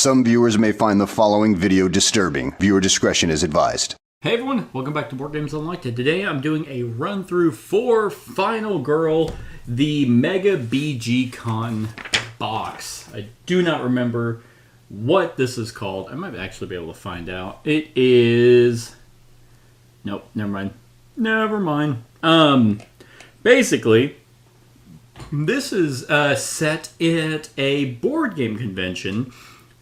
Some viewers may find the following video disturbing. Viewer discretion is advised. Hey everyone, welcome back to Board Games Unlocked. Today I'm doing a run through for Final Girl, the Mega BG Con box. I do not remember what this is called. I might actually be able to find out. It is... Nope, never mind. Never mind. Basically, this is set at a board game convention.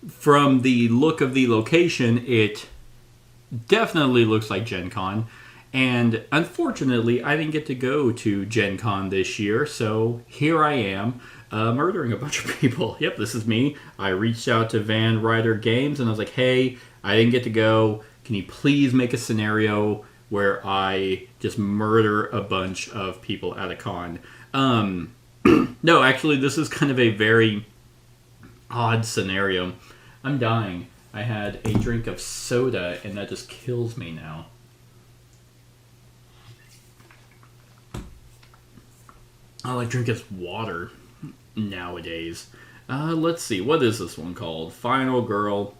From the look of the location, it definitely looks like Gen Con. And unfortunately, I didn't get to go to Gen Con this year, so here I am, murdering a bunch of people. Yep, this is me. I reached out to Van Ryder Games, and I was like, hey, I didn't get to go. Can you please make a scenario where I just murder a bunch of people at a con? No, actually, this is kind of a very odd scenario. I'm dying. I had a drink of soda, and that just kills me now. All I drink is water nowadays. Let's see. What is this one called? Final Girl.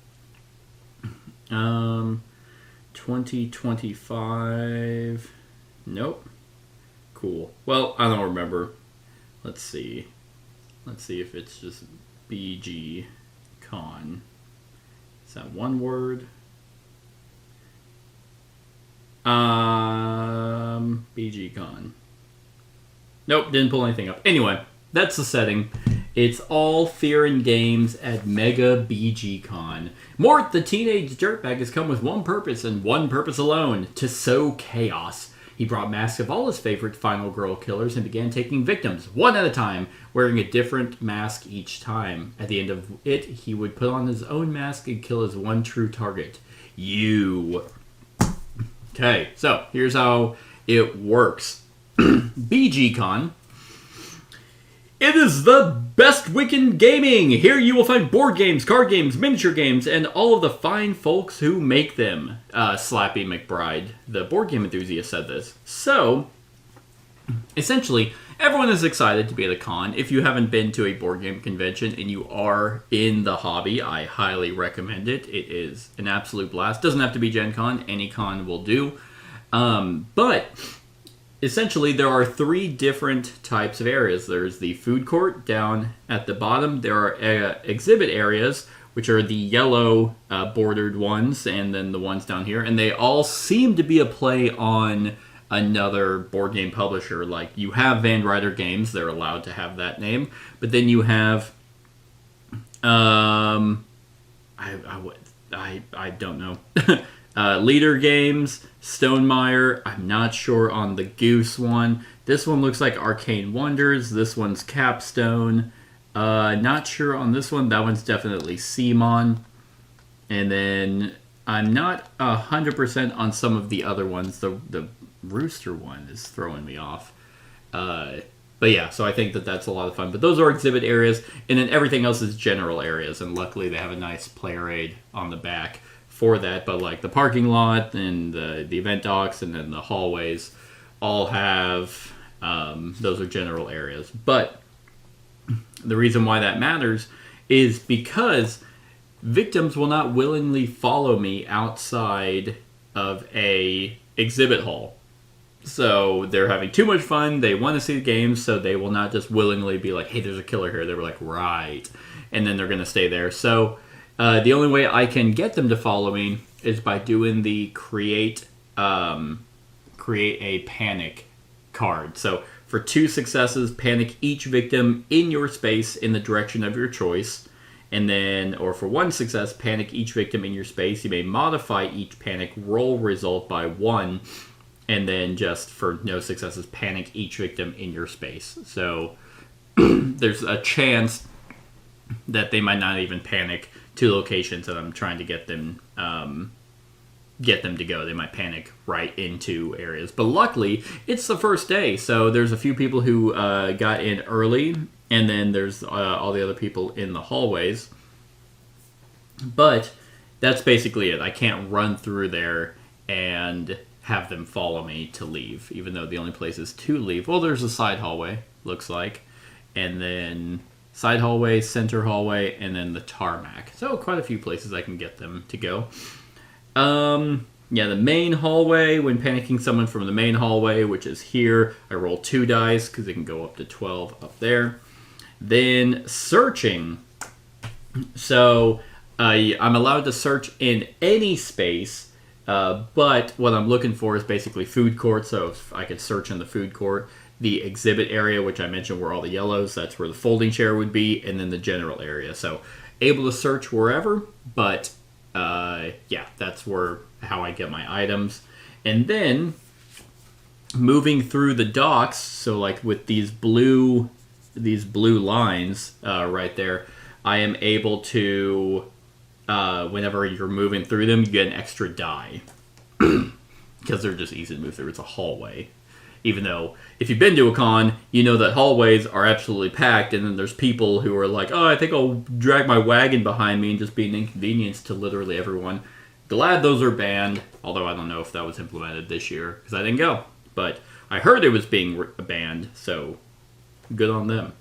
2025. Nope. Cool. Well, I don't remember. Let's see. Let's see if it's just BG Con. Is that one word? BG Con. Nope, didn't pull anything up. Anyway, that's the setting. It's all fear and games at Mega BG Con. Mort the Teenage Dirtbag has come with one purpose and one purpose alone: to sow chaos. He brought masks of all his favorite Final Girl killers and began taking victims, one at a time, wearing a different mask each time. At the end of it, he would put on his own mask and kill his one true target: you. Okay, so here's how it works. BGCon. It is the best weekend gaming! Here you will find board games, card games, miniature games, and all of the fine folks who make them. Slappy McBride, the board game enthusiast, said this. So, essentially, everyone is excited to be at a con. If you haven't been to a board game convention and you are in the hobby, I highly recommend it. It is an absolute blast. Doesn't have to be Gen Con. Any con will do. But essentially, there are three different types of areas. There's the food court down at the bottom. There are exhibit areas, which are the yellow bordered ones, and then the ones down here. And they all seem to be a play on another board game publisher. Like, you have Van Ryder Games. They're allowed to have that name. But then you have... I don't know. Leader Games, Stonemeyer. I'm not sure on the Goose one. This one looks like Arcane Wonders. This one's Capstone. Not sure on this one. That one's definitely Simon. And then I'm not 100% on some of the other ones. The Rooster one is throwing me off. But yeah, so I think that that's a lot of fun. But those are exhibit areas, and then everything else is general areas. And luckily, they have a nice player aid on the back for that. But like the parking lot and the event docks and then the hallways all have those are general areas. But the reason why that matters is because victims will not willingly follow me outside of a exhibit hall. So they're having too much fun. They want to see the games, so they will not just willingly be like, hey, there's a killer here. They were like, right. And then they're going to stay there. So the only way I can get them to follow me is by doing the create a panic card. So for 2 successes, panic each victim in your space in the direction of your choice. And then, or for 1 success, panic each victim in your space. You may modify each panic roll result by 1. And then just for no successes, panic each victim in your space. So there's a chance that they might not even panic 2 locations that I'm trying to get them to go. They might panic right into areas. But luckily, it's the first day, so there's a few people who got in early, and then there's all the other people in the hallways. But that's basically it. I can't run through there and have them follow me to leave, even though the only place is to leave. Well, there's a side hallway, looks like, and then side hallway, center hallway, and then the tarmac. So quite a few places I can get them to go. Yeah, the main hallway, when panicking someone from the main hallway, which is here, I roll 2 dice because it can go up to 12 up there. Then searching. So I'm allowed to search in any space, but what I'm looking for is basically food court, so if I could search in the food court. The exhibit area, which I mentioned were all the yellows, that's where the folding chair would be, and then the general area. So able to search wherever, but yeah, that's how I get my items. And then moving through the docks, so like with these blue lines right there, I am able to, whenever you're moving through them, you get an extra die. Because they're just easy to move through. It's a hallway. Even though, if you've been to a con, you know that hallways are absolutely packed, and then there's people who are like, oh, I think I'll drag my wagon behind me and just be an inconvenience to literally everyone. Glad those are banned, although I don't know if that was implemented this year, because I didn't go. But I heard it was being banned, so good on them.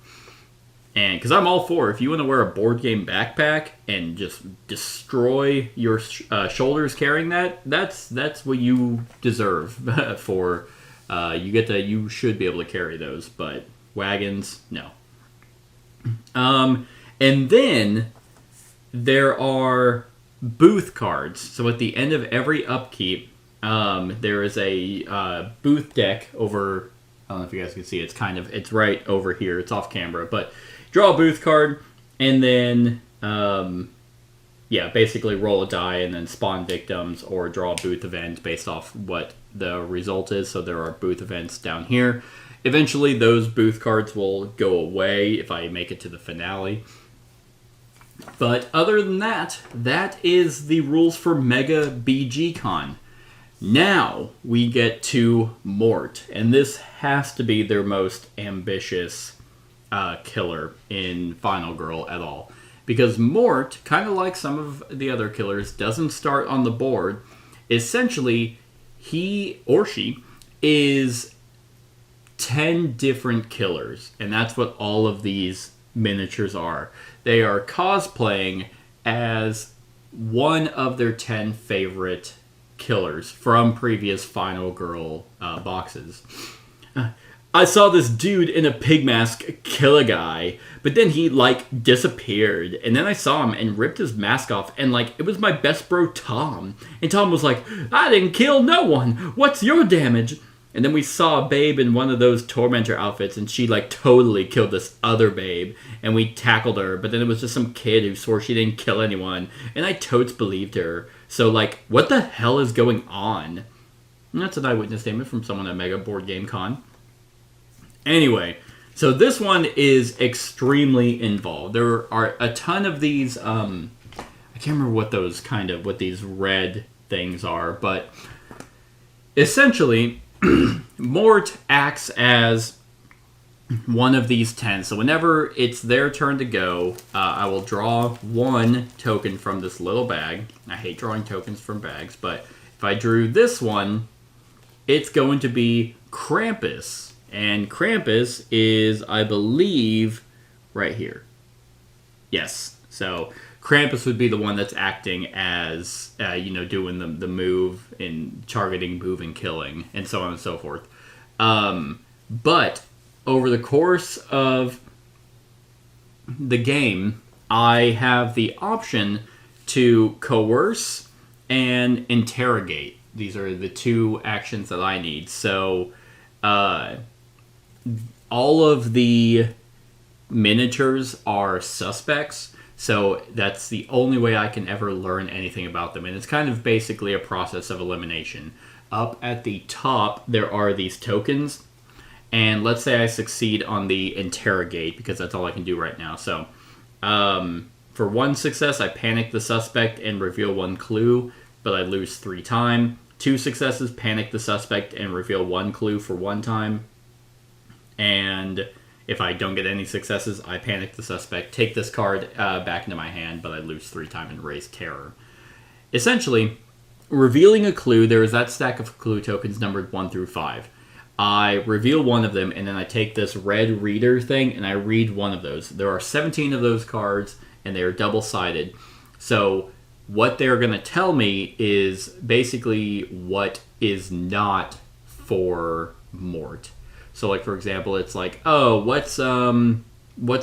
And because I'm all for, if you want to wear a board game backpack and just destroy your shoulders carrying that, that's what you deserve for... you should be able to carry those, but wagons, no. And then there are booth cards. So at the end of every upkeep, there is a booth deck over. I don't know if you guys can see. It's right over here. It's off camera, but draw a booth card, and then basically roll a die and then spawn victims or draw a booth event based off what the result is. So there are booth events down here. Eventually those booth cards will go away if I make it to the finale. But other than that, that is the rules for Mega BG Con. Now we get to Mort, and this has to be their most ambitious killer in Final Girl at all. Because Mort, kind of like some of the other killers, doesn't start on the board. Essentially, he or she is 10 different killers. And that's what all of these miniatures are. They are cosplaying as one of their 10 favorite killers from previous Final Girl boxes. I saw this dude in a pig mask kill a guy, but then he, disappeared. And then I saw him and ripped his mask off, and, it was my best bro, Tom. And Tom was like, I didn't kill no one. What's your damage? And then we saw a babe in one of those Tormentor outfits, and she, totally killed this other babe. And we tackled her, but then it was just some kid who swore she didn't kill anyone. And I totes believed her. So, what the hell is going on? And that's an eyewitness statement from someone at Mega Board Game Con. Anyway, so this one is extremely involved. There are a ton of these, I can't remember what these red things are, but essentially, Mort acts as one of these 10. So whenever it's their turn to go, I will draw one token from this little bag. I hate drawing tokens from bags, but if I drew this one, it's going to be Krampus. And Krampus is, I believe, right here. Yes. So Krampus would be the one that's acting as, doing the move in targeting, moving, killing, and so on and so forth. But over the course of the game, I have the option to coerce and interrogate. These are the two actions that I need. So all of the miniatures are suspects, so that's the only way I can ever learn anything about them. And it's kind of basically a process of elimination. Up at the top, there are these tokens, and let's say I succeed on the interrogate, because that's all I can do right now. So for one success, I panic the suspect and reveal one clue, but I lose 3 time. 2 successes, panic the suspect and reveal 1 clue for 1 time. And if I don't get any successes, I panic the suspect, take this card back into my hand, but I lose 3 time and raise terror. Essentially, revealing a clue, there is that stack of clue tokens numbered 1 through 5. I reveal one of them, and then I take this red reader thing, and I read one of those. There are 17 of those cards, and they are double-sided. So what they're going to tell me is basically what is not for Mort. So, like, for example, it's like, oh, what's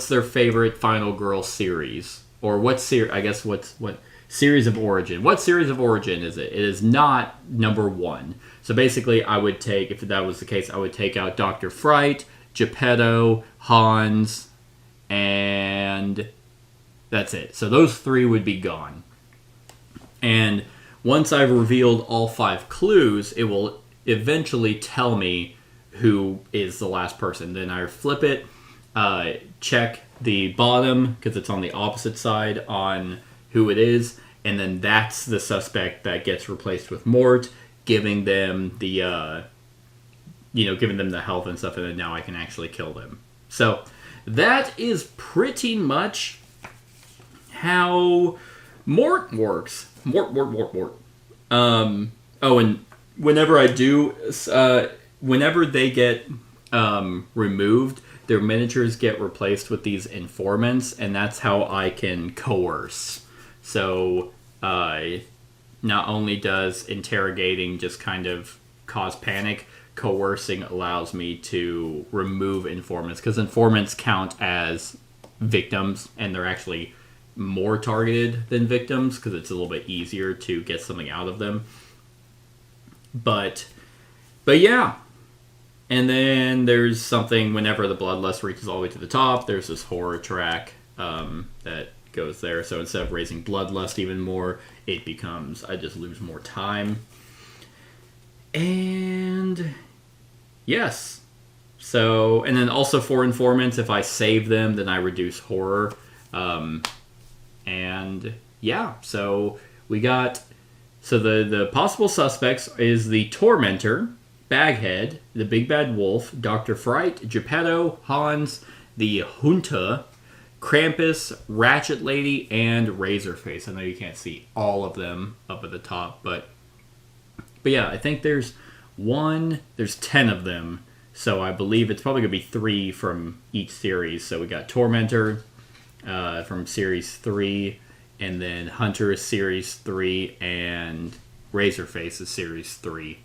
their favorite Final Girl series? Or what series of origin? What series of origin is it? It is not number 1. So basically, I would take, if that was the case, I would take out Dr. Fright, Geppetto, Hans, and that's it. So those 3 would be gone. And once I've revealed all 5 clues, it will eventually tell me who is the last person. Then I flip it, check the bottom, because it's on the opposite side, on who it is, and then that's the suspect that gets replaced with Mort, giving them the giving them the health and stuff, and then now I can actually kill them. So that is pretty much how Mort works. Mort. And whenever I do, whenever they get removed, their miniatures get replaced with these informants, and that's how I can coerce. So, not only does interrogating just kind of cause panic, coercing allows me to remove informants, because informants count as victims, and they're actually more targeted than victims, because it's a little bit easier to get something out of them. But yeah. And then there's something, whenever the bloodlust reaches all the way to the top, there's this horror track that goes there. So instead of raising bloodlust even more, it becomes, I just lose more time. And yes. So, and then also for informants, if I save them, then I reduce horror. And yeah, so we got, so the possible suspects is the Tormentor, Baghead, the Big Bad Wolf, Dr. Fright, Geppetto, Hans, the Junta, Krampus, Ratchet Lady, and Razorface. I know you can't see all of them up at the top, but yeah, I think there's 10 of them, so I believe it's probably going to be 3 from each series. So we got Tormentor from Series 3, and then Hunter is Series 3, and Razorface is Series 3.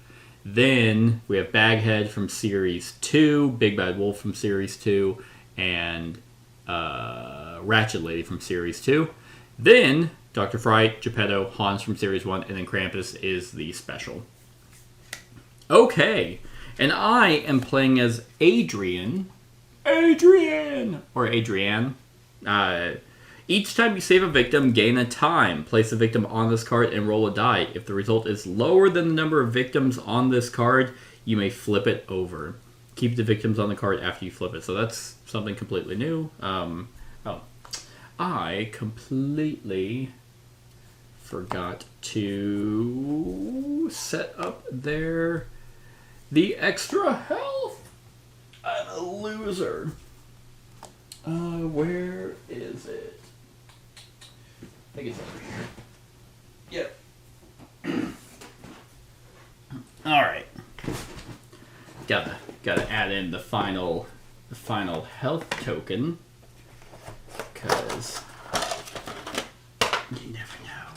Then we have Baghead from Series 2, Big Bad Wolf from Series 2, and Ratchet Lady from Series 2. Then Dr. Fright, Geppetto, Hans from Series 1, and then Krampus is the special. Okay, and I am playing as Adrian. Or Adrienne. Each time you save a victim, gain a time. Place a victim on this card and roll a die. If the result is lower than the number of victims on this card, you may flip it over. Keep the victims on the card after you flip it. So that's something completely new. I completely forgot to set up the extra health. I'm a loser. Where is it? I think it's over here. Yep. All right. Gotta add in the final health token, because you never know.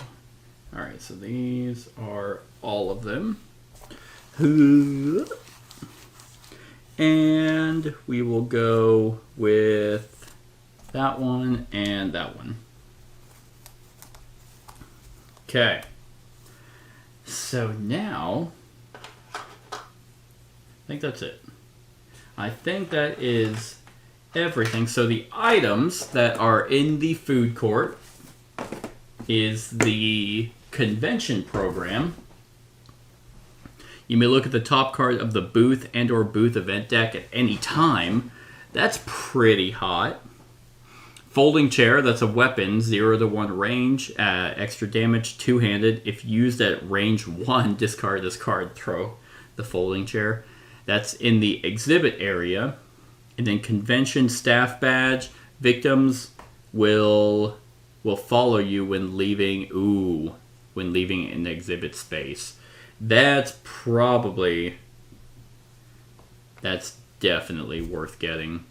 All right, so these are all of them, and we will go with that one and that one. Okay, so now, I think that's it. I think that is everything. So the items that are in the food court is the convention program. You may look at the top card of the booth and or booth event deck at any time. That's pretty hot. Folding chair, that's a weapon, 0 to 1 range, extra damage, two-handed. If used at range 1, discard this card, throw the folding chair. That's in the exhibit area. And then convention staff badge, victims will follow you when leaving an exhibit space. That's probably That's definitely worth getting.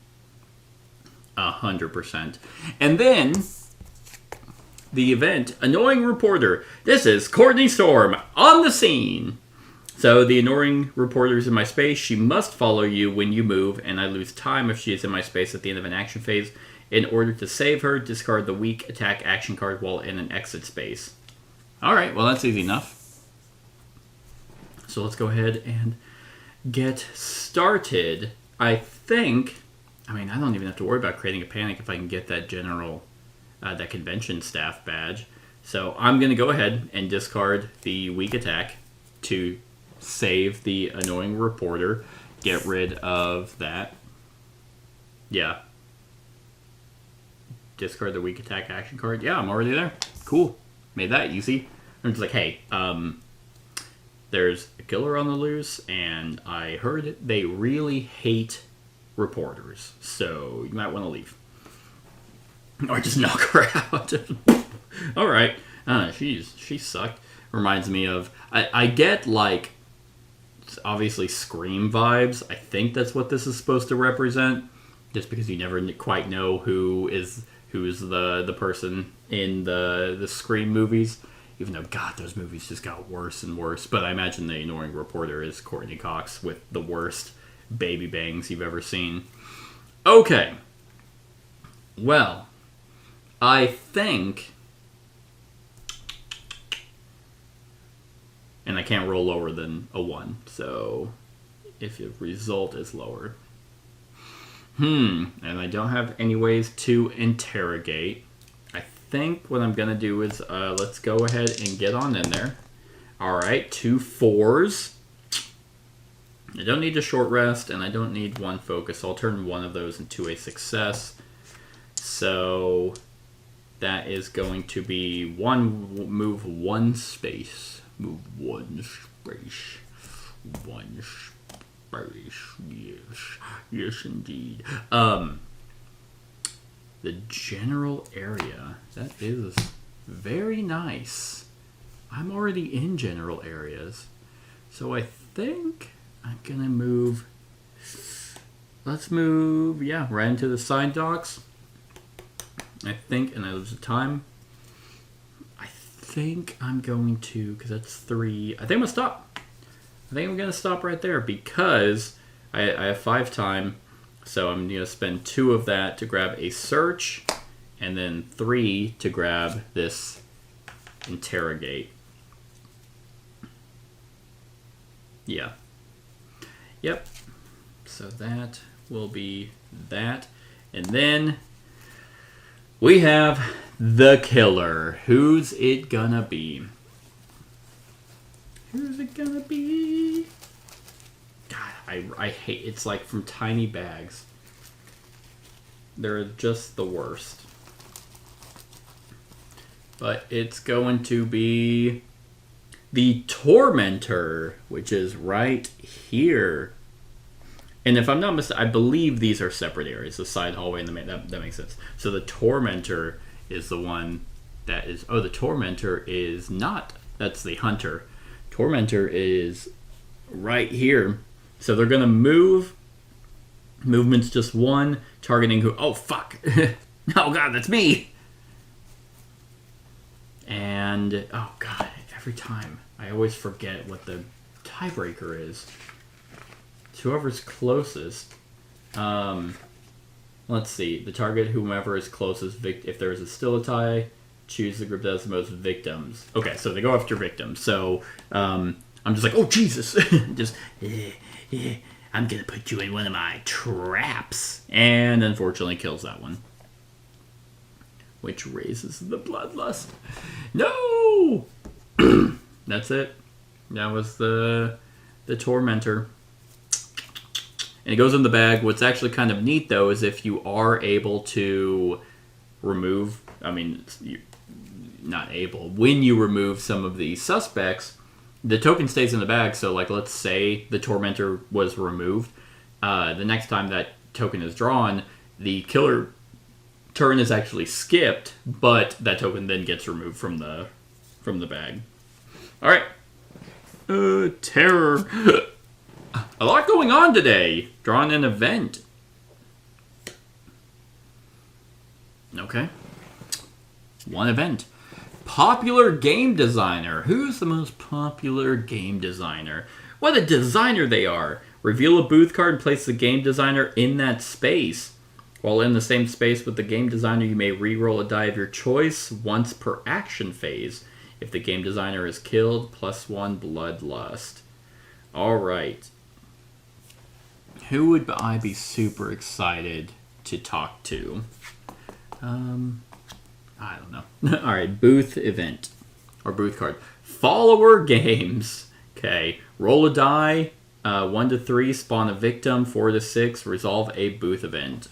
100%. And then the event, Annoying Reporter. This is Courtney Storm on the scene. So the annoying reporter is in my space. She must follow you when you move, and I lose time if she is in my space at the end of an action phase. In order to save her, discard the weak attack action card while in an exit space. Alright, well that's easy enough. So let's go ahead and get started. I don't even have to worry about creating a panic if I can get that that convention staff badge. So I'm going to go ahead and discard the weak attack to save the annoying reporter. Get rid of that. Yeah. Discard the weak attack action card. Yeah, I'm already there. Cool. Made that easy. I'm just like, hey, there's a killer on the loose, and I heard they really hate reporters, so you might want to leave. Or just knock her out. Alright. She sucked. Reminds me of... I get, like, obviously Scream vibes. I think that's what this is supposed to represent. Just because you never quite know who's the person in the Scream movies. Even though, God, those movies just got worse and worse. But I imagine the annoying reporter is Courtney Cox with the worst baby bangs you've ever seen. Okay. Well, I think... And I can't roll lower than a 1. So, if the result is lower... And I don't have any ways to interrogate. I think what I'm going to do is, let's go ahead and get on in there. Alright, 2 4s. I don't need a short rest, and I don't need 1 focus. So I'll turn one of those into a success. So that is going to be move 1 space. Move 1 space. 1 space. Yes, indeed. The general area. That is very nice. I'm already in general areas. So I think I'm gonna move... Let's move, right into the side docks. I think, and I lose the time. I think I'm going to, because that's 3. I think I'm gonna stop. I think I'm going to stop right there because I have 5 time, so I'm going to spend 2 of that to grab a search, and then 3 to grab this interrogate. Yeah. Yep. So that will be that. And then we have the killer. Who's it gonna be? Who's it gonna be? God, I hate... It's like from tiny bags. They're just the worst. But it's going to be the Tormentor, which is right here. And if I'm not mistaken, I believe these are separate areas. The side hallway and the main... That makes sense. So the Tormentor is the one that is... Oh, the Tormentor is not... That's the Hunter. Tormentor is right here. So they're going to move. Movement's just 1. Targeting who... Oh, fuck. Oh, God, that's me. And... Oh, God. Every time. I always forget what the tiebreaker is. It's whoever's closest. Let's see. The target, whomever is closest. If there is still a tie... Choose the group that has the most victims. Okay, so they go after victims. So I'm just like, oh Jesus, just I'm gonna put you in one of my traps, and unfortunately kills that one, which raises the bloodlust. No, that's it. That was the Tormentor, and it goes in the bag. What's actually kind of neat though is if you are able to remove. I mean. Not able. When you remove some of the suspects, the token stays in the bag. So, like, let's say the Tormentor was removed. The next time that token is drawn, the killer turn is actually skipped, but that token then gets removed from the bag. All right. Terror. A lot going on today. Drawing an event. Okay. One event. Popular game designer. Who's the most popular game designer? What a designer they are. Reveal a booth card and place the game designer in that space. While in the same space with the game designer, you may re-roll a die of your choice once per action phase. If the game designer is killed, +1 bloodlust. Alright. Who would I be super excited to talk to? I don't know. Alright, booth event. Or booth card. Follower games. Okay. Roll a die. 1 to 3, spawn a victim. 4 to 6, resolve a booth event.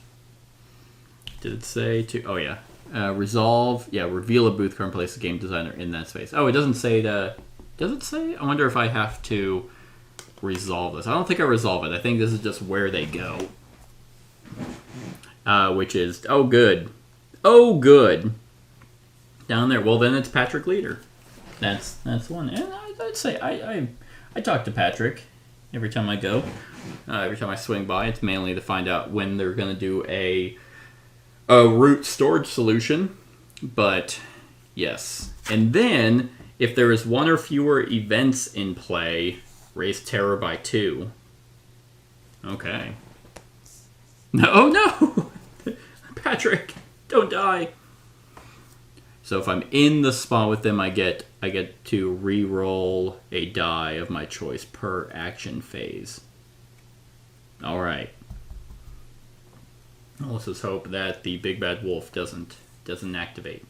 Did it say to... Oh, yeah. Resolve... Yeah, reveal a booth card and place the game designer in that space. Oh, it doesn't say to... Does it say? I wonder if I have to resolve this. I don't think I resolve it. I think this is just where they go. Which is... Oh, good. Oh, good. Down there. Well, then it's Patrick Leader. That's one. And I'd say I talk to Patrick every time I go. Every time I swing by. It's mainly to find out when they're going to do a root storage solution. But, yes. And then, if there is one or fewer events in play, raise terror by 2. Okay. No, oh no! Patrick, don't die. So if I'm in the spot with them, I get to re-roll a die of my choice per action phase. All right. Let's just hope that the big bad wolf doesn't activate.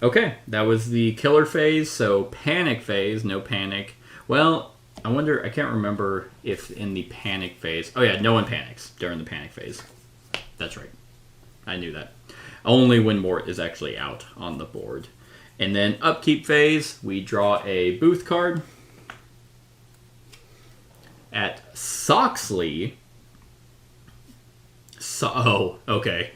Okay, that was the killer phase. So panic phase, no panic. Well, I wonder. I can't remember if in the panic phase. Oh yeah, no one panics during the panic phase. That's right. I knew that. Only when Mort is actually out on the board. And then upkeep phase, we draw a booth card. At Soxley. Oh, okay.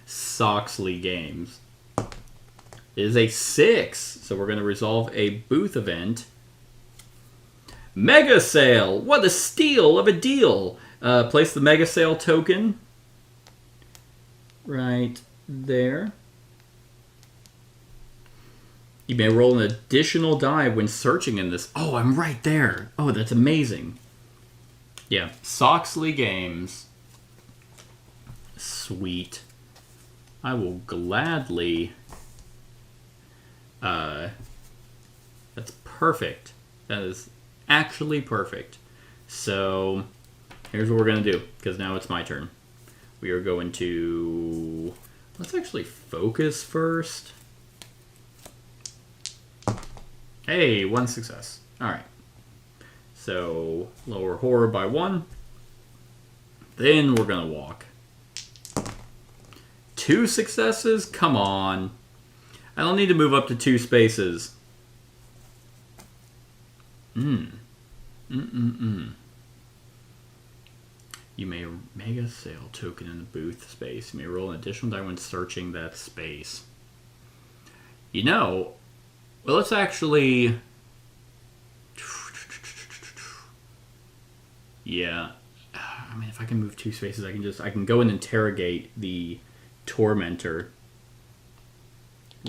Soxley Games. It is a 6. So we're going to resolve a booth event. Mega Sale! What a steal of a deal! Place the Mega Sale token right there. You may roll an additional die when searching in this. Oh, I'm right there. Oh, that's amazing. Yeah, Soxley Games. Sweet. I will gladly... that's perfect. That is actually perfect. So, here's what we're going to do, because now it's my turn. We are going to... Let's actually focus first. Hey, 1 success. Alright. So, lower horror by 1. Then we're going to walk. 2 successes? Come on. I don't need to move up to 2 spaces. You may Mega Sale token in the booth space. You may roll an additional die when searching that space. You know, well, let's actually... Yeah. I mean, if I can move 2 spaces, I can go and interrogate the Tormentor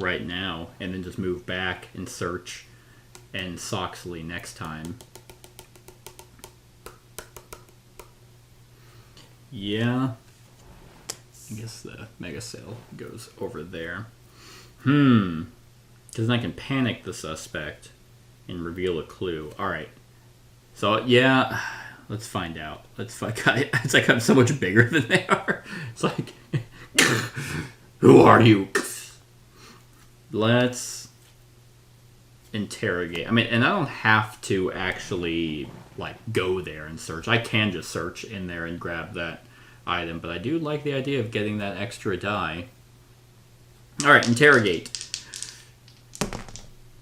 right now, and then just move back and search and Soxley next time. Yeah. I guess the Mega Sale goes over there. Because then I can panic the suspect and reveal a clue. Alright. So, yeah, let's find out. It's like I'm so much bigger than they are. It's like, who are you? Let's interrogate. I mean, and I don't have to actually, like, go there and search. I can just search in there and grab that item, but I do like the idea of getting that extra die. Alright, interrogate.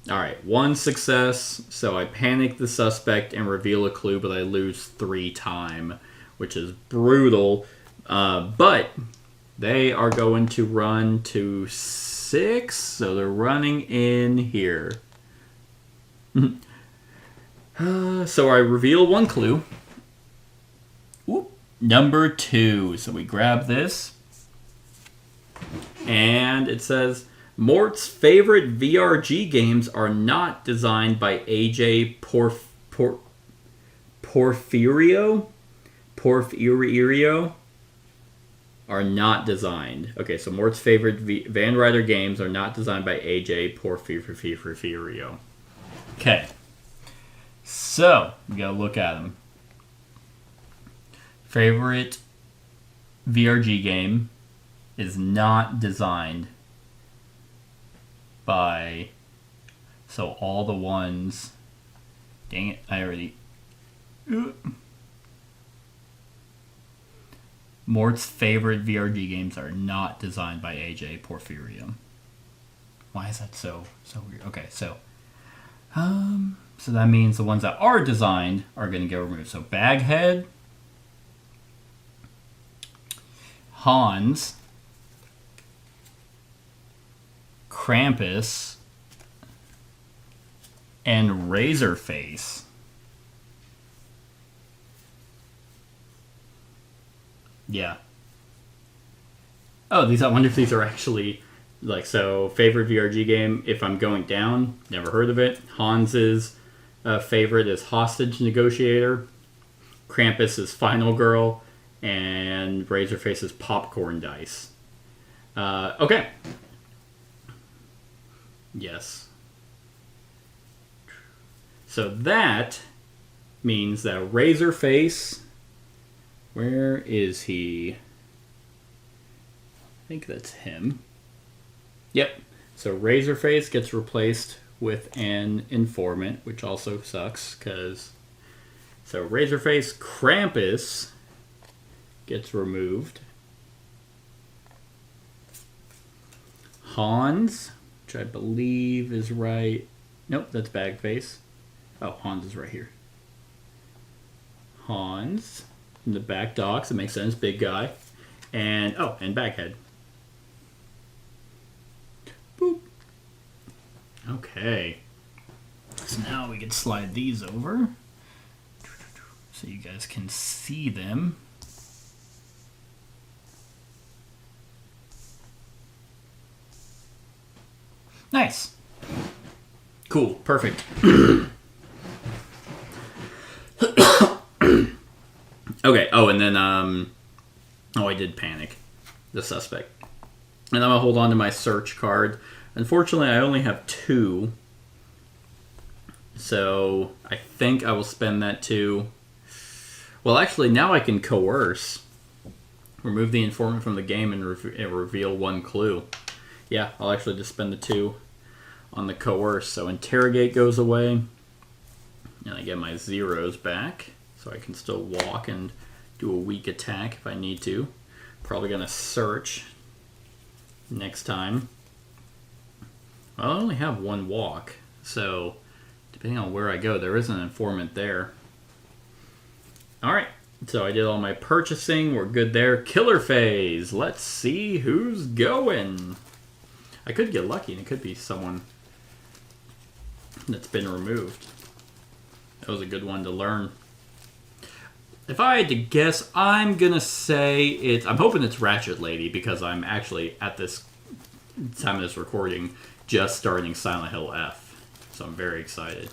Alright, 1 success, so I panic the suspect and reveal a clue, but I lose 3 time, which is brutal. But they are going to run to 6, so they're running in here. So I reveal one clue. Whoop. Number 2. So we grab this. And it says, Mort's favorite VRG games are not designed by AJ Porfirio? Porfirio? Are not designed. Okay, so Mort's favorite Van Ryder games are not designed by AJ Porfirio. Okay. So, we gotta look at them. Favorite VRG game is not designed by... So, all the ones... Dang it, I already... Mort's favorite VRG games are not designed by AJ Porfirio. Why is that so weird? Okay, so that means the ones that are designed are going to get removed. So Baghead, Hans, Krampus, and Razorface. Yeah. Oh, I wonder if these are actually, like, so, favorite VRG game, if I'm going down, never heard of it. Hans's favorite is Hostage Negotiator. Krampus is Final Girl. And Razorface is Popcorn Dice. Okay. Yes. So that means that Razorface... Where is he? I think that's him. Yep. So Razorface gets replaced with an informant, which also sucks because... So Razorface, Krampus gets removed. Hans, which I believe is right. Nope, that's Bagface. Oh, Hans is right here. Hans... In the back docks, it makes sense, big guy. And Baghead. Boop. Okay. So now we can slide these over so you guys can see them. Nice. Cool, perfect. Okay, and then, I did panic. The suspect. And I'm going to hold on to my search card. Unfortunately, I only have 2. So, I think I will spend that 2. Well, actually, now I can coerce. Remove the informant from the game and reveal 1 clue. Yeah, I'll actually just spend the 2 on the coerce. So, interrogate goes away. And I get my zeros back. So I can still walk and do a weak attack if I need to. Probably going to search next time. Well, I only have 1 walk, so depending on where I go, there is an informant there. Alright, so I did all my purchasing. We're good there. Killer phase. Let's see who's going. I could get lucky and it could be someone that's been removed. That was a good one to learn. If I had to guess, I'm going to say I'm hoping it's Ratchet Lady because I'm actually, at this time of this recording, just starting Silent Hill F. So I'm very excited.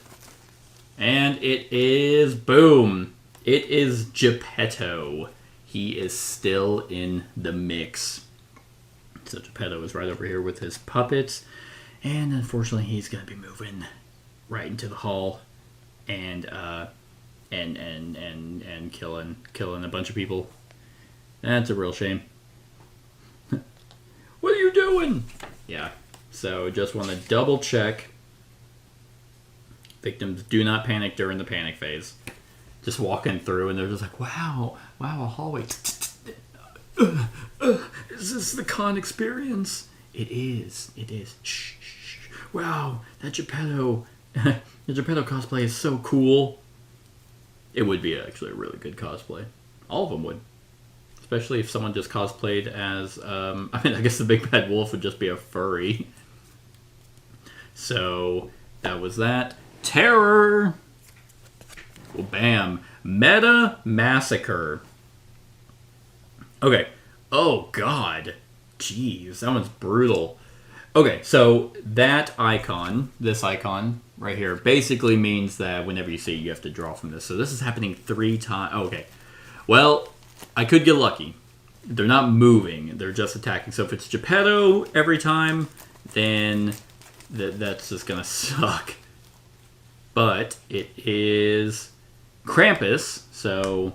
And it is, boom, it is Geppetto. He is still in the mix. So Geppetto is right over here with his puppets. And unfortunately, he's going to be moving right into the hall. And killing a bunch of people. That's a real shame. What are you doing? Yeah. So just want to double check. Victims do not panic during the panic phase. Just walking through and they're just like, wow, a hallway. Is this the con experience? It is. Shh. Wow, that Geppetto cosplay is so cool. It would be actually a really good cosplay. All of them would. Especially if someone just cosplayed as... I guess the Big Bad Wolf would just be a furry. So, that was that. Terror! Well, bam. Meta Massacre. Okay. Oh, God. Jeez, that one's brutal. Okay, so that icon, this icon right here, basically means that whenever you see it, you have to draw from this. So this is happening 3 times. Oh, okay. Well, I could get lucky. They're not moving. They're just attacking. So if it's Geppetto every time, then that's just going to suck. But it is Krampus, so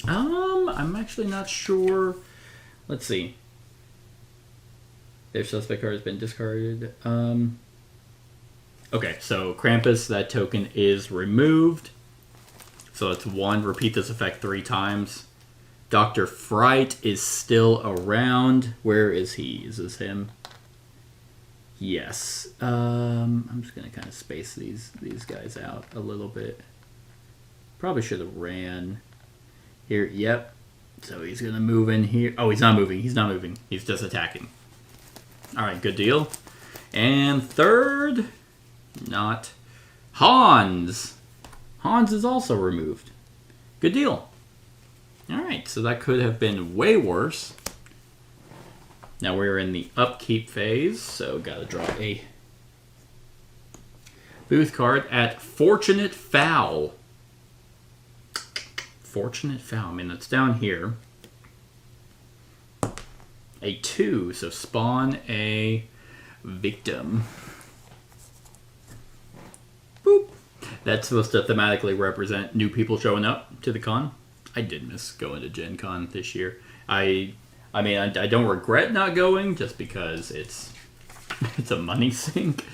I'm actually not sure. Let's see. Their suspect card has been discarded. Okay, so Krampus, that token is removed. So it's 1. Repeat this effect 3 times. Dr. Fright is still around. Where is he? Is this him? Yes. I'm just gonna kind of space these guys out a little bit. Probably should have ran here. Yep. So he's gonna move in here. Oh, he's not moving. He's not moving. He's just attacking. All right, good deal. And third, not Hans. Hans is also removed. Good deal. All right, so that could have been way worse. Now we're in the upkeep phase, so gotta draw a booth card at Fortunate Foul. Fortunate Foul, I mean, that's down here. A 2, so spawn a victim. Boop. That's supposed to thematically represent new people showing up to the con. I did miss going to Gen Con this year. I don't regret not going just because it's a money sink.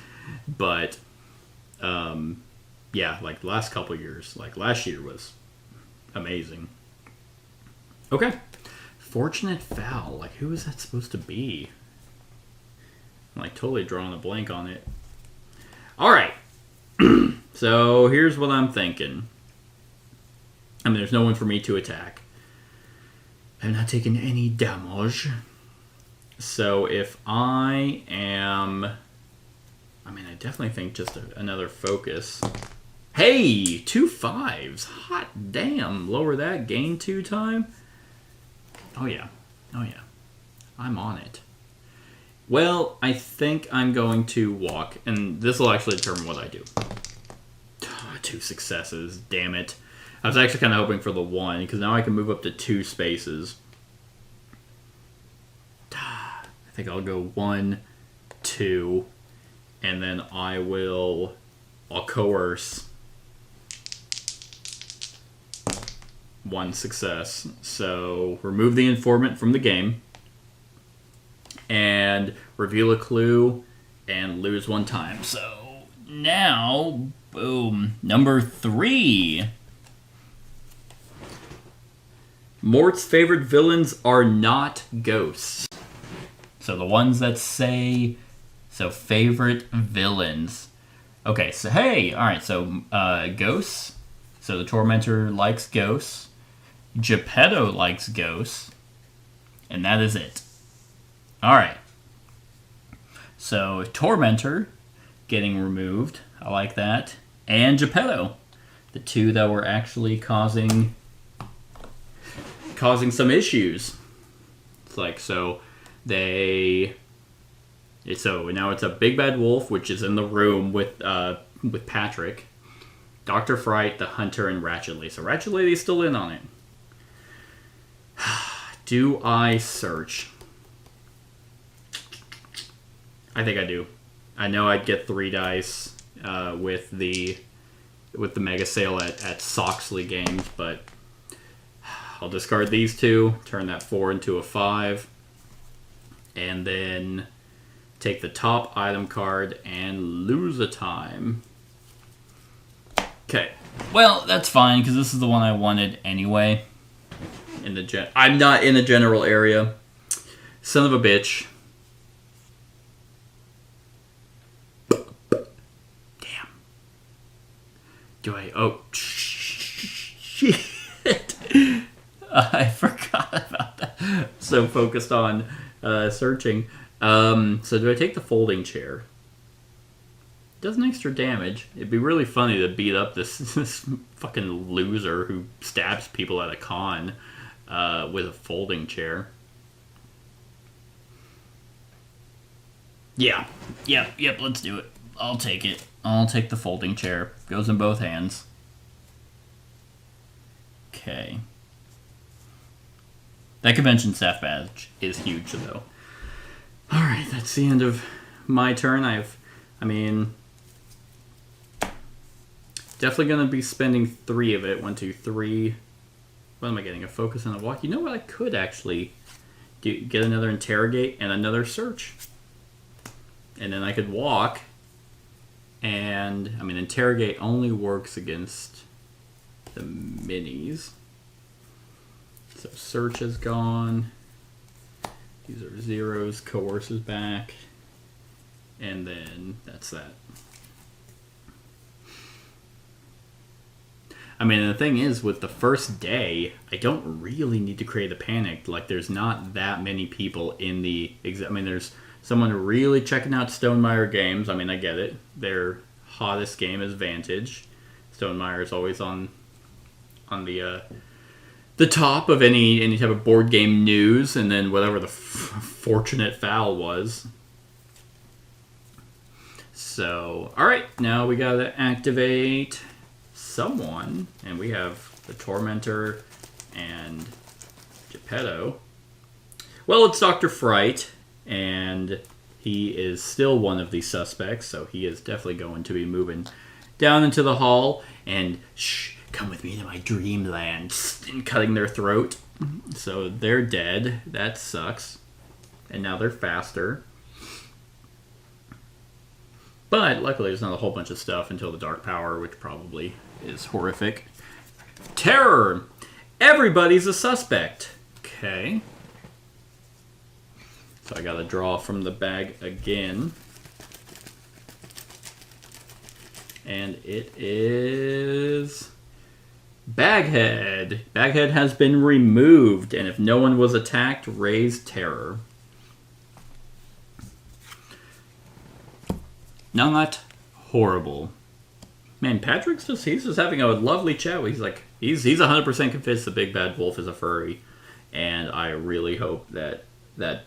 But, yeah, like the last couple years, like last year was amazing. Okay. Fortunate Foul. Like, who is that supposed to be? I'm like totally drawing a blank on it. Alright. So here's what I'm thinking. I mean, there's no one for me to attack. I'm not taking any damage. So if I am... I mean, I definitely think just another focus. Hey! 2 5s. Hot damn. Lower that. Gain 2 time. Oh, yeah. Oh, yeah. I'm on it. Well, I think I'm going to walk. And this will actually determine what I do. 2 successes. Damn it. I was actually kind of hoping for the 1, because now I can move up to 2 spaces. I think I'll go 1, 2, and then I'll coerce 1 success. So remove the informant from the game, and reveal a clue, and lose 1 time. So now, boom, number 3. Mort's favorite villains are not ghosts. So the ones that say, so favorite villains. Okay, so hey, alright, so ghosts. So the Tormentor likes ghosts. Geppetto likes ghosts. And that is it. Alright. So Tormentor getting removed. I like that. And Geppetto. The 2 that were actually causing some issues. It's like, so now it's a Big Bad Wolf, which is in the room with Patrick, Dr. Fright, the Hunter, and Ratchet Lady. So Ratchet Lady's still in on it. Do I search? I think I do. I know I'd get 3 dice with the mega sale at Soxley Games, but I'll discard these 2, turn that 4 into a 5, and then take the top item card and lose a time. Okay, well, that's fine, because this is the one I wanted anyway. I'm not in the general area. Son of a bitch. Damn. Do I... Oh, shit. I forgot about that. So focused on searching. So do I take the folding chair? does an extra damage. It'd be really funny to beat up this fucking loser who stabs people at a con with a folding chair. Yeah. Yep, let's do it. I'll take it. I'll take the folding chair. Goes in both hands. Okay. That convention staff badge is huge, though. Alright, that's the end of my turn. Definitely going to be spending 3 of it. 1, 2, 3. What am I getting? A focus and a walk? You know what? I could actually get another interrogate and another search. And then I could walk. And, interrogate only works against the minis. So search is gone. These are zeros. Coerce is back. And then that's that. The thing is, with the first day, I don't really need to create a panic. Like, there's not that many people in the... there's someone really checking out Stonemaier games. I get it. Their hottest game is Vantage. Stonemaier is always on the top of any type of board game news, and then whatever the fortunate foul was. So, alright, now we gotta activate someone, and we have the Tormentor and Geppetto. Well, it's Dr. Fright, and he is still one of the suspects, so he is definitely going to be moving down into the hall, and come with me to my dreamland, and cutting their throat. So they're dead. That sucks. And now they're faster. But luckily there's not a whole bunch of stuff until the Dark Power, which probably is horrific. Terror! Everybody's a suspect. Okay. So I gotta draw from the bag again. And it is... Baghead. Baghead has been removed, and if no one was attacked, raise terror. Not horrible. Man, Patrick's he's just having a lovely chat. He's 100% convinced the big bad wolf is a furry, and I really hope that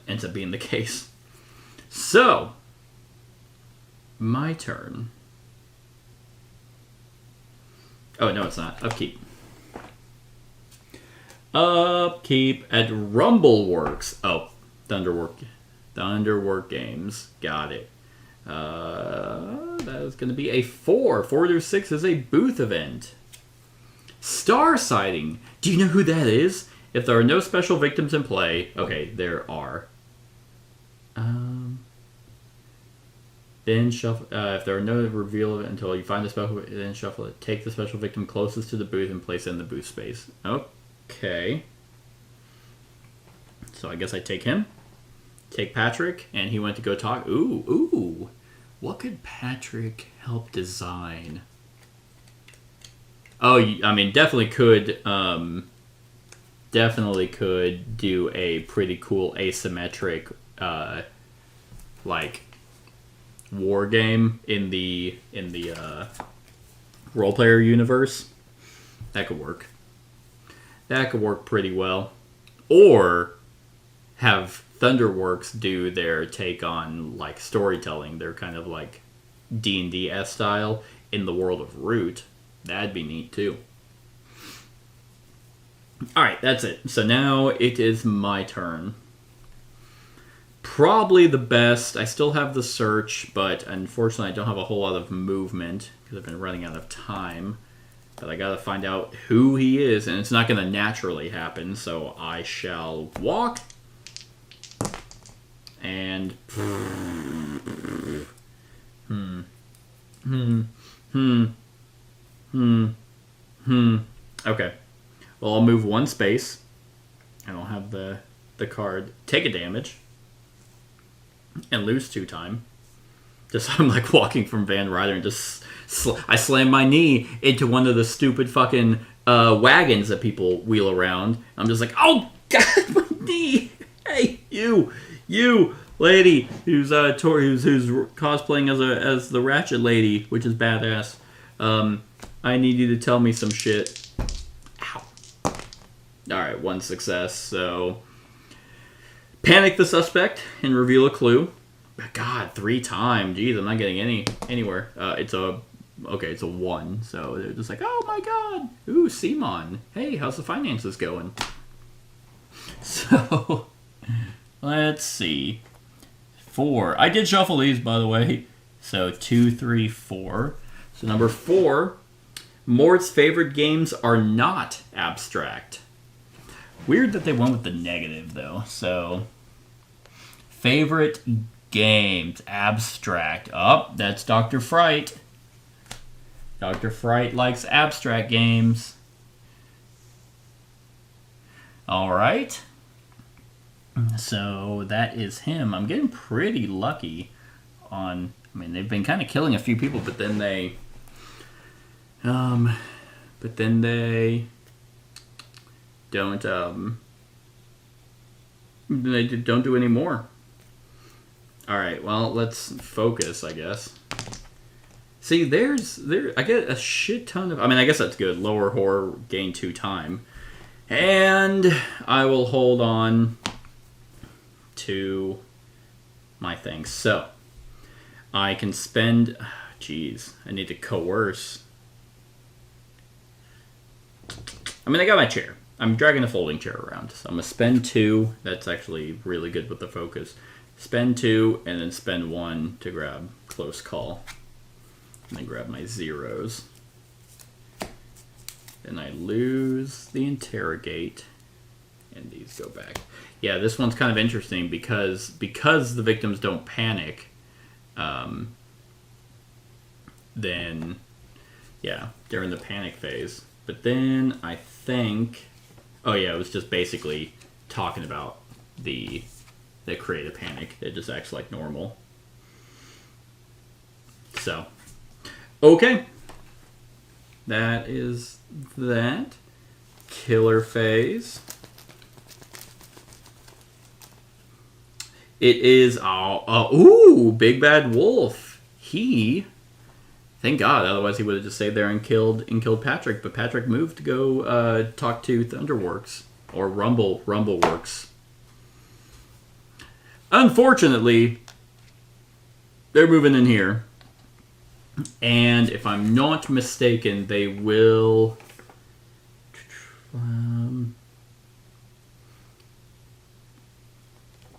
ends up being the case. So, my turn. Oh, no, it's not. Upkeep. Upkeep at Rumbleworks. Oh, Thunderwork Games. Got it. That is going to be a 4. 4 through 6 is a booth event. Star sighting. Do you know who that is? If there are no special victims in play... Okay, there are. Then shuffle... if there are no reveal of it until you find the special... Then shuffle it. Take the special victim closest to the booth and place it in the booth space. Okay. So I guess I take him. Take Patrick, and he went to go talk... Ooh. What could Patrick help design? Oh, definitely could... definitely could do a pretty cool asymmetric, war game in the role player universe. That could work. That could work pretty well. Or have Thunderworks do their take on storytelling. They're kind of like D&D-esque style in the world of Root. That'd be neat too. Alright, that's it. So now it is my turn. Probably the best. I still have the search, but unfortunately I don't have a whole lot of movement because I've been running out of time. But I gotta find out who he is, and it's not gonna naturally happen, so I shall walk. And... Okay. Well, I'll move 1 space, and I'll have the card take a damage, and lose 2 time. Just I'm walking from Van Ryder, and just I slam my knee into one of the stupid fucking wagons that people wheel around. I'm just oh God, my knee! Hey, you! lady who's who's cosplaying as the Ratchet Lady, which is badass. I need you to tell me some shit. Ow. All right, one success. So panic the suspect and reveal a clue. God, 3 times. Jeez, I'm not getting anywhere. It's a 1. So they're just like, oh my god. Ooh, Simon. Hey, how's the finances going? So let's see. 4. I did shuffle these, by the way. So 2, 3, 4. So number 4. Mort's favorite games are not abstract. Weird that they went with the negative, though. So favorite games, abstract. Oh, that's Dr. Fright. Dr. Fright likes abstract games. All right. So that is him. I'm getting pretty lucky on... I mean, they've been kind of killing a few people, but then they... don't do any more. All right, well, let's focus, I guess. See, I get a shit ton of... I mean, I guess that's good. Lower horror, gain 2 time. And I will hold on to my things. So, I can spend... Jeez, I need to coerce. I mean, I got my chair. I'm dragging a folding chair around. So I'm going to spend 2. That's actually really good with the focus. Spend 2, and then spend 1 to grab close call. And then grab my zeros. Then I lose the interrogate. And these go back. Yeah, this one's kind of interesting because the victims don't panic. Then, yeah, they're in the panic phase. But then I think... Oh yeah, it was just basically talking about they create a panic. It just acts like normal. So, okay. That is that. Killer phase. It is... ooh, Big Bad Wolf. Thank God, otherwise he would have just stayed there and killed Patrick. But Patrick moved to go talk to Thunderworks or Rumbleworks. Unfortunately, they're moving in here, and if I'm not mistaken, they will.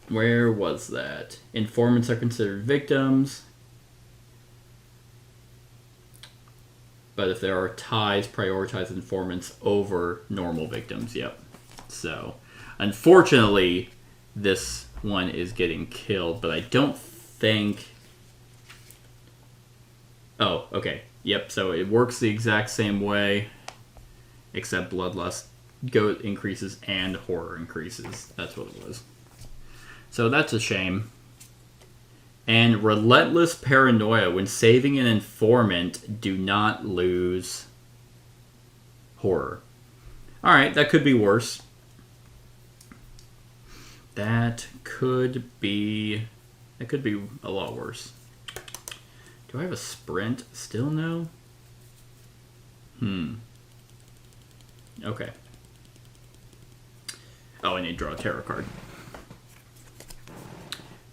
Where was that? Informants are considered victims. But if there are ties, prioritize informants over normal victims. Yep. So, unfortunately, this one is getting killed, but I don't think... Oh, okay. Yep, so it works the exact same way, except bloodlust increases and horror increases. That's what it was. So that's a shame. And relentless paranoia. When saving an informant, do not lose horror. Alright, that could be worse. That could be a lot worse. Do I have a sprint? Still no? Okay. Oh, I need to draw a tarot card.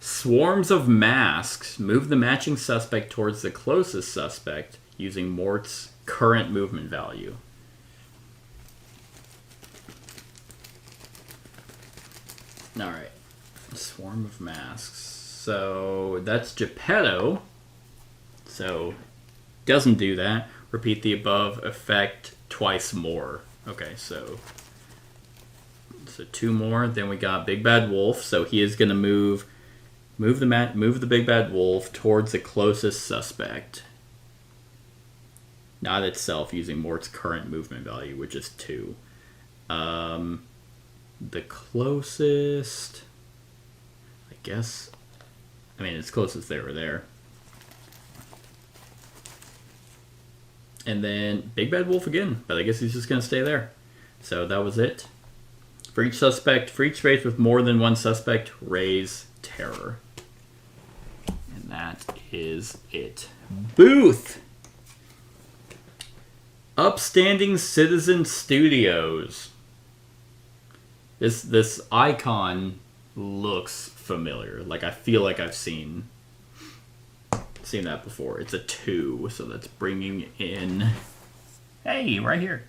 Swarms of masks. Move the matching suspect towards the closest suspect using Mort's current movement value. Alright. Swarm of masks. So that's Geppetto. So doesn't do that. Repeat the above effect twice more. Okay, so 2 more. Then we got Big Bad Wolf. So he is going to move the Big Bad Wolf towards the closest suspect. Not itself, using Mort's current movement value, which is 2. The closest... I guess... I mean, it's closest there or there. And then Big Bad Wolf again, but I guess he's just going to stay there. So that was it. For each space with more than one suspect, raise terror. that is it. Booth! Upstanding Citizen Studios. This icon looks familiar. Like, I feel like I've seen that before. It's a 2, so that's bringing in... Hey, right here.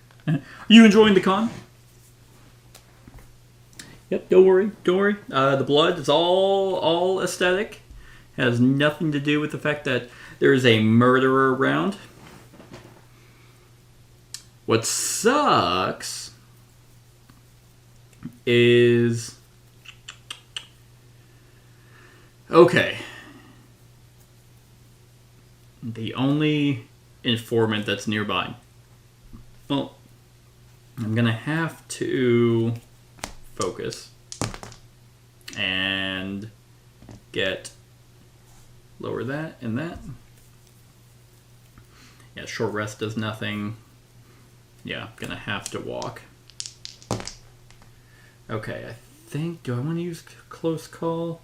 You enjoying the con? Yep, don't worry. The blood is all aesthetic. Has nothing to do with the fact that there is a murderer around. What sucks is... Okay. The only informant that's nearby. Well, I'm going to have to focus and get... Lower that and that. Yeah, short rest does nothing. Yeah, I'm gonna have to walk. Okay, I think... Do I want to use close call?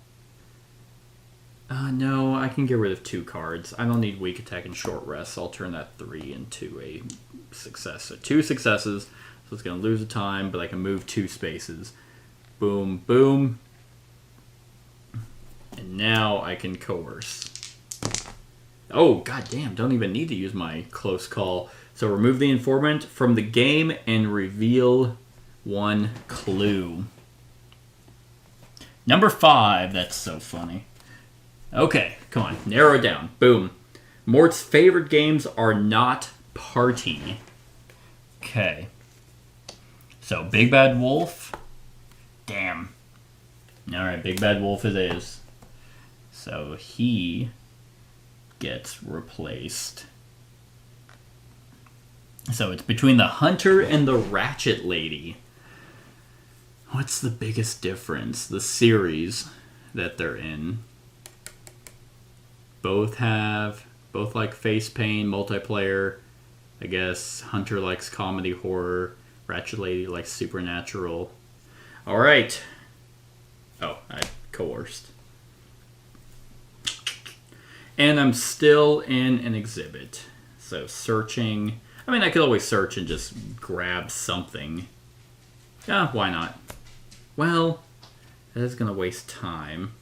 No, I can get rid of 2 cards. I don't need weak attack and short rest, so I'll turn that 3 into a success. So 2 successes, so it's gonna lose a time, but I can move 2 spaces. Boom, boom. And now I can coerce. Oh, goddamn, don't even need to use my close call. So remove the informant from the game and reveal 1 clue. Number 5, that's so funny. Okay, come on, narrow it down. Boom. Mort's favorite games are not party. Okay. So, Big Bad Wolf. Damn. Alright, Big Bad Wolf it is. So he gets replaced. So it's between the Hunter and the Ratchet Lady. What's the biggest difference? The series that they're in. Both like face paint, multiplayer. I guess Hunter likes comedy horror. Ratchet Lady likes supernatural. Alright. Oh, I coerced. And I'm still in an exhibit. So searching. I mean, I could always search and just grab something. Yeah, why not? Well, that is going to waste time.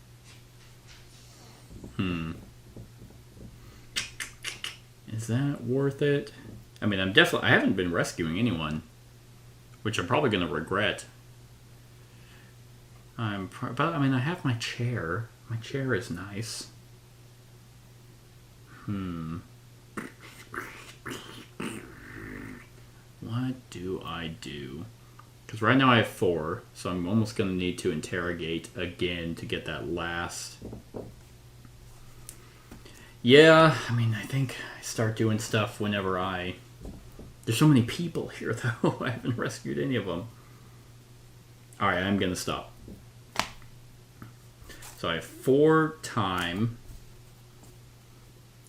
Is that worth it? I mean, I haven't been rescuing anyone. Which I'm probably going to regret. But, I mean, I have my chair. My chair is nice. What do I do? Because right now I have 4, so I'm almost going to need to interrogate again to get that last. Yeah, I mean, I think I start doing stuff whenever There's so many people here, though. I haven't rescued any of them. Alright, I'm going to stop. So I have 4 time.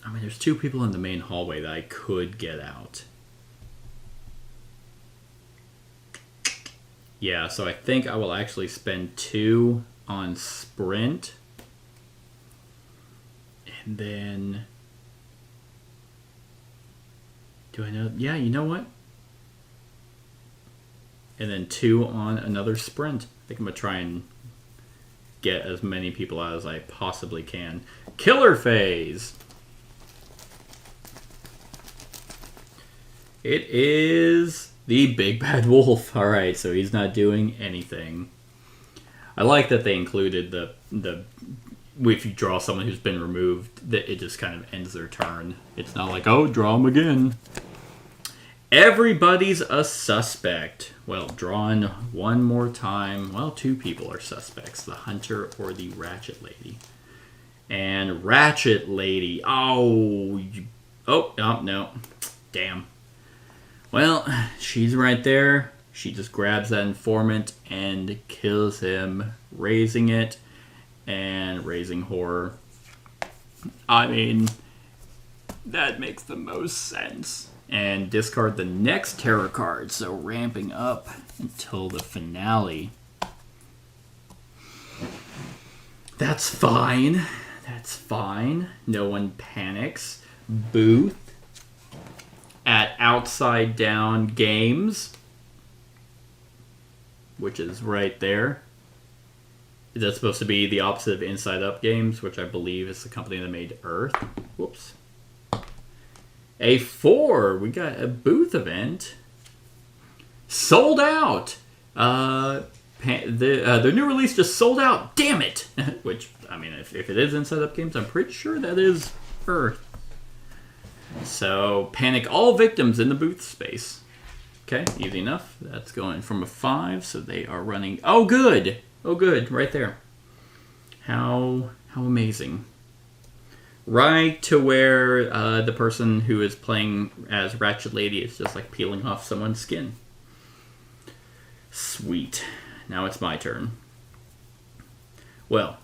I mean, there's 2 people in the main hallway that I could get out. Yeah, so I think I will actually spend 2 on sprint. And then... Do I know? Yeah, you know what? And then 2 on another sprint. I think I'm going to try and get as many people out as I possibly can. Killer phase! It is the Big Bad Wolf. Alright, so he's not doing anything. I like that they included the if you draw someone who's been removed, that it just kind of ends their turn. It's not like, oh, draw them again. Everybody's a suspect. Well, drawn one more time. Well, 2 people are suspects. The Hunter or the Ratchet Lady. And Ratchet Lady. Oh, no. Damn. Well, she's right there. She just grabs that informant and kills him, raising it and raising horror. I mean, that makes the most sense. And discard the next terror card, so ramping up until the finale. That's fine. That's fine. No one panics. Booth at Outside Down Games, which is right there. Is that supposed to be the opposite of Inside Up Games, which I believe is the company that made Earth? Whoops. A4, we got a booth event. Sold out! The new release just sold out. Damn it! Which, I mean, if it is Inside Up Games, I'm pretty sure that is Earth. So, panic all victims in the booth space. Okay, easy enough. That's going from a 5, so they are running... Oh, good! Oh, good, right there. How amazing. Right to where the person who is playing as Ratchet Lady is just like peeling off someone's skin. Sweet. Now it's my turn. Well,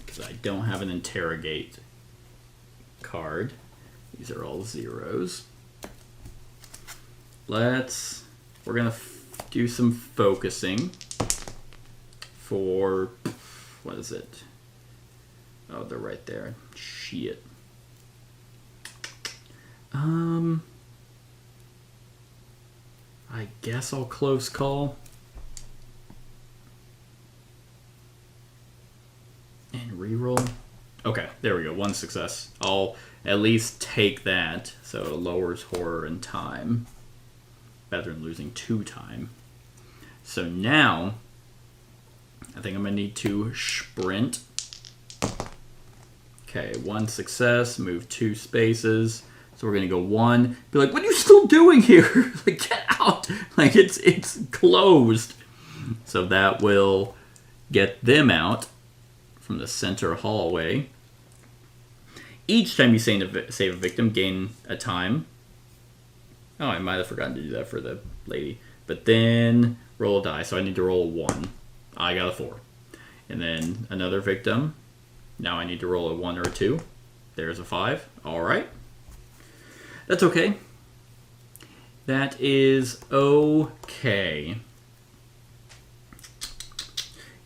because I don't have an interrogate card. These are all zeros. We're gonna do some focusing for, what is it? Oh, they're right there. Shit. I guess I'll close call. And reroll. Okay, there we go. 1 success. I'll at least take that, so it lowers horror and time. Better than losing 2 time. So now, I think I'm going to need to sprint. Okay, 1 success, move 2 spaces. So we're going to go 1. Be like, what are you still doing here? Like, get out. Like, it's closed. So that will get them out from the center hallway. Each time you save a victim, gain a time. Oh, I might have forgotten to do that for the lady. But then roll a die. So I need to roll a 1. I got a 4. And then another victim. Now I need to roll a 1 or a 2. There's a 5. All right. That's okay. That is okay.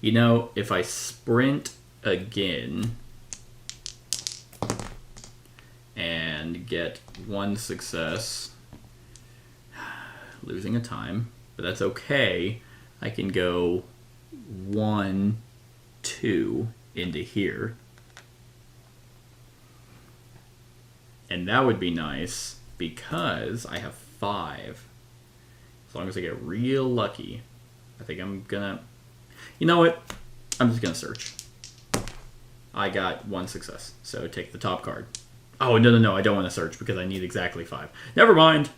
You know, if I sprint again and get 1 success, losing a time, but that's okay. I can go 1, 2 into here. And that would be nice because I have 5. As long as I get real lucky. I think I'm gonna... You know what? I'm just gonna search. I got 1 success, so take the top card. Oh, no, I don't want to search because I need exactly 5. Never mind.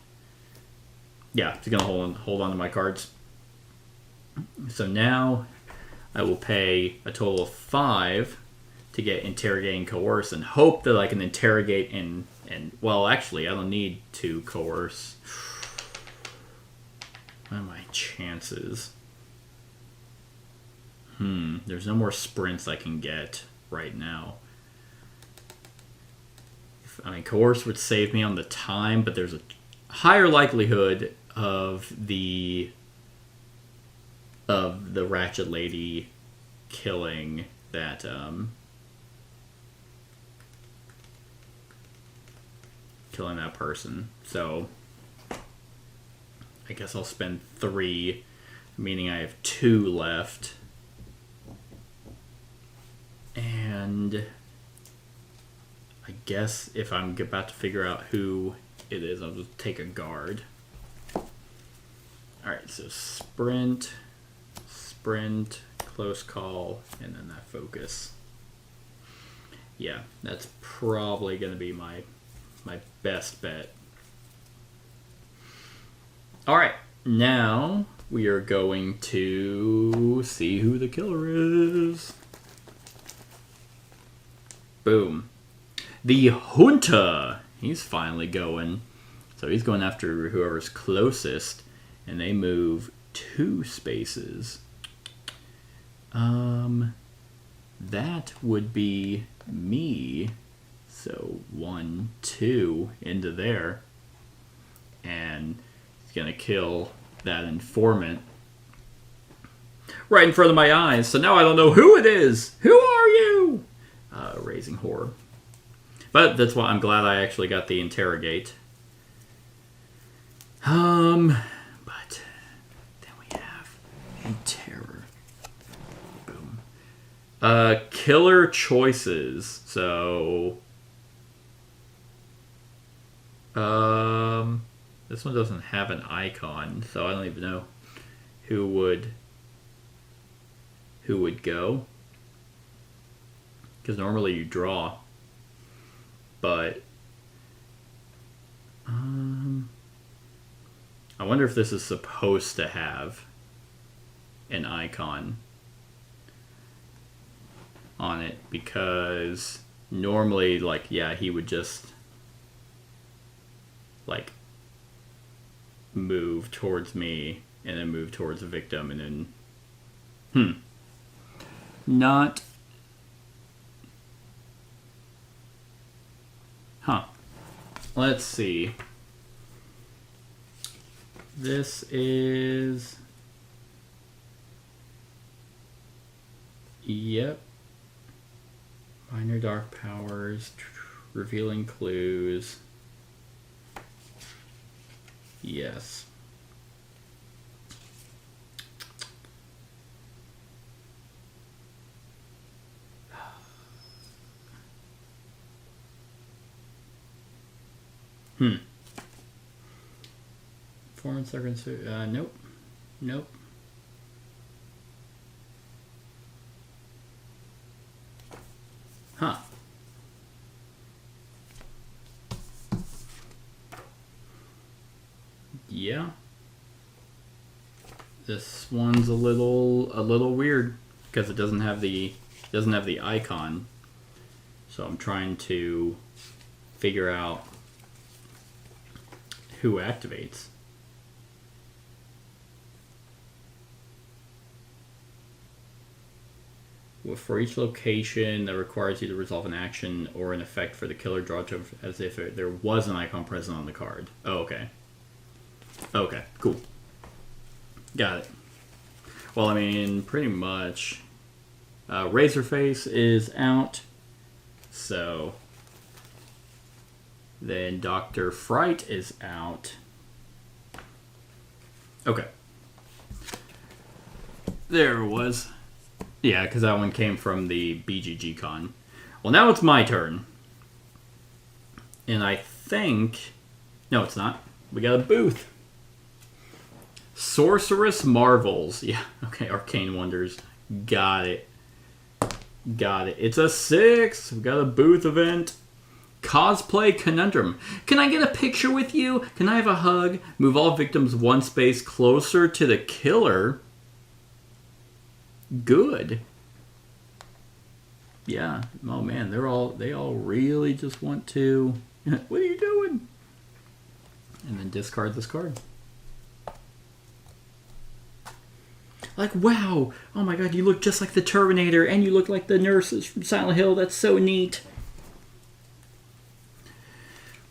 Yeah, just gonna hold on to my cards. So now I will pay a total of 5 to get interrogate and coerce and hope that I can interrogate and well, actually, I don't need to coerce. What are my chances? There's no more sprints I can get right now. Coerce would save me on the time, but there's a higher likelihood of the Ratchet Lady killing that person. So I guess I'll spend 3, meaning I have 2 left. And I guess if I'm about to figure out who it is, I'll just take a guard. Alright, so sprint, close call, and then that focus. Yeah, that's probably going to be my best bet. Alright, now we are going to see who the killer is. Boom. The Junta! He's finally going. So he's going after whoever's closest, and they move 2 spaces. That would be me. So 1, 2 into there. And he's going to kill that informant right in front of my eyes. So now I don't know who it is. Who are you? Raising horror. But that's why I'm glad I actually got the interrogate. But then we have a terror. Boom. Killer choices. So, this one doesn't have an icon, so I don't even know who would go. Because normally you draw. But I wonder if this is supposed to have an icon on it, because normally, like, yeah, he would just like move towards me and then move towards the victim and then not. Let's see. This is... Yep. Minor dark powers. Revealing clues. Yes. Foreign circus. Nope. Nope. Huh. Yeah. This one's a little weird because it doesn't have the icon. So I'm trying to figure out who activates. Well, for each location that requires you to resolve an action or an effect for the killer, draw to as if there was an icon present on the card. Oh, okay. Okay, cool. Got it. Well, I mean, pretty much Razorface is out. So then Dr. Fright is out. Okay. There it was. Yeah, because that one came from the BGG Con. Well, now it's my turn. And I think... No, it's not. We got a booth. Sorceress Marvels. Yeah, okay, Arcane Wonders. Got it. Got it. It's a 6. We got a booth event. Cosplay Conundrum. Can I get a picture with you? Can I have a hug? Move all victims one space closer to the killer. Good. Yeah. Oh man, they all really just want to. What are you doing? And then discard this card. Like, wow. Oh my god, you look just like the Terminator and you look like the nurses from Silent Hill. That's so neat.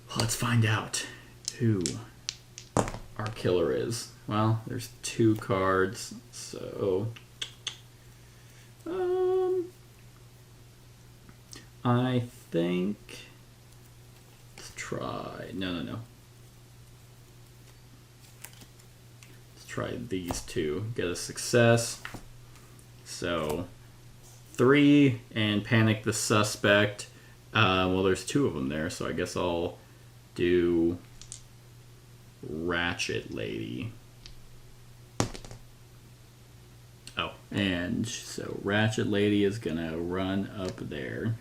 Well, let's find out who our killer is. Well, there's 2 cards, so I think let's try. No. Let's try these 2. Get a success. So 3 and panic the suspect. Well, there's 2 of them there, so I guess I'll do Ratchet Lady. Oh, and so Ratchet Lady is gonna run up there.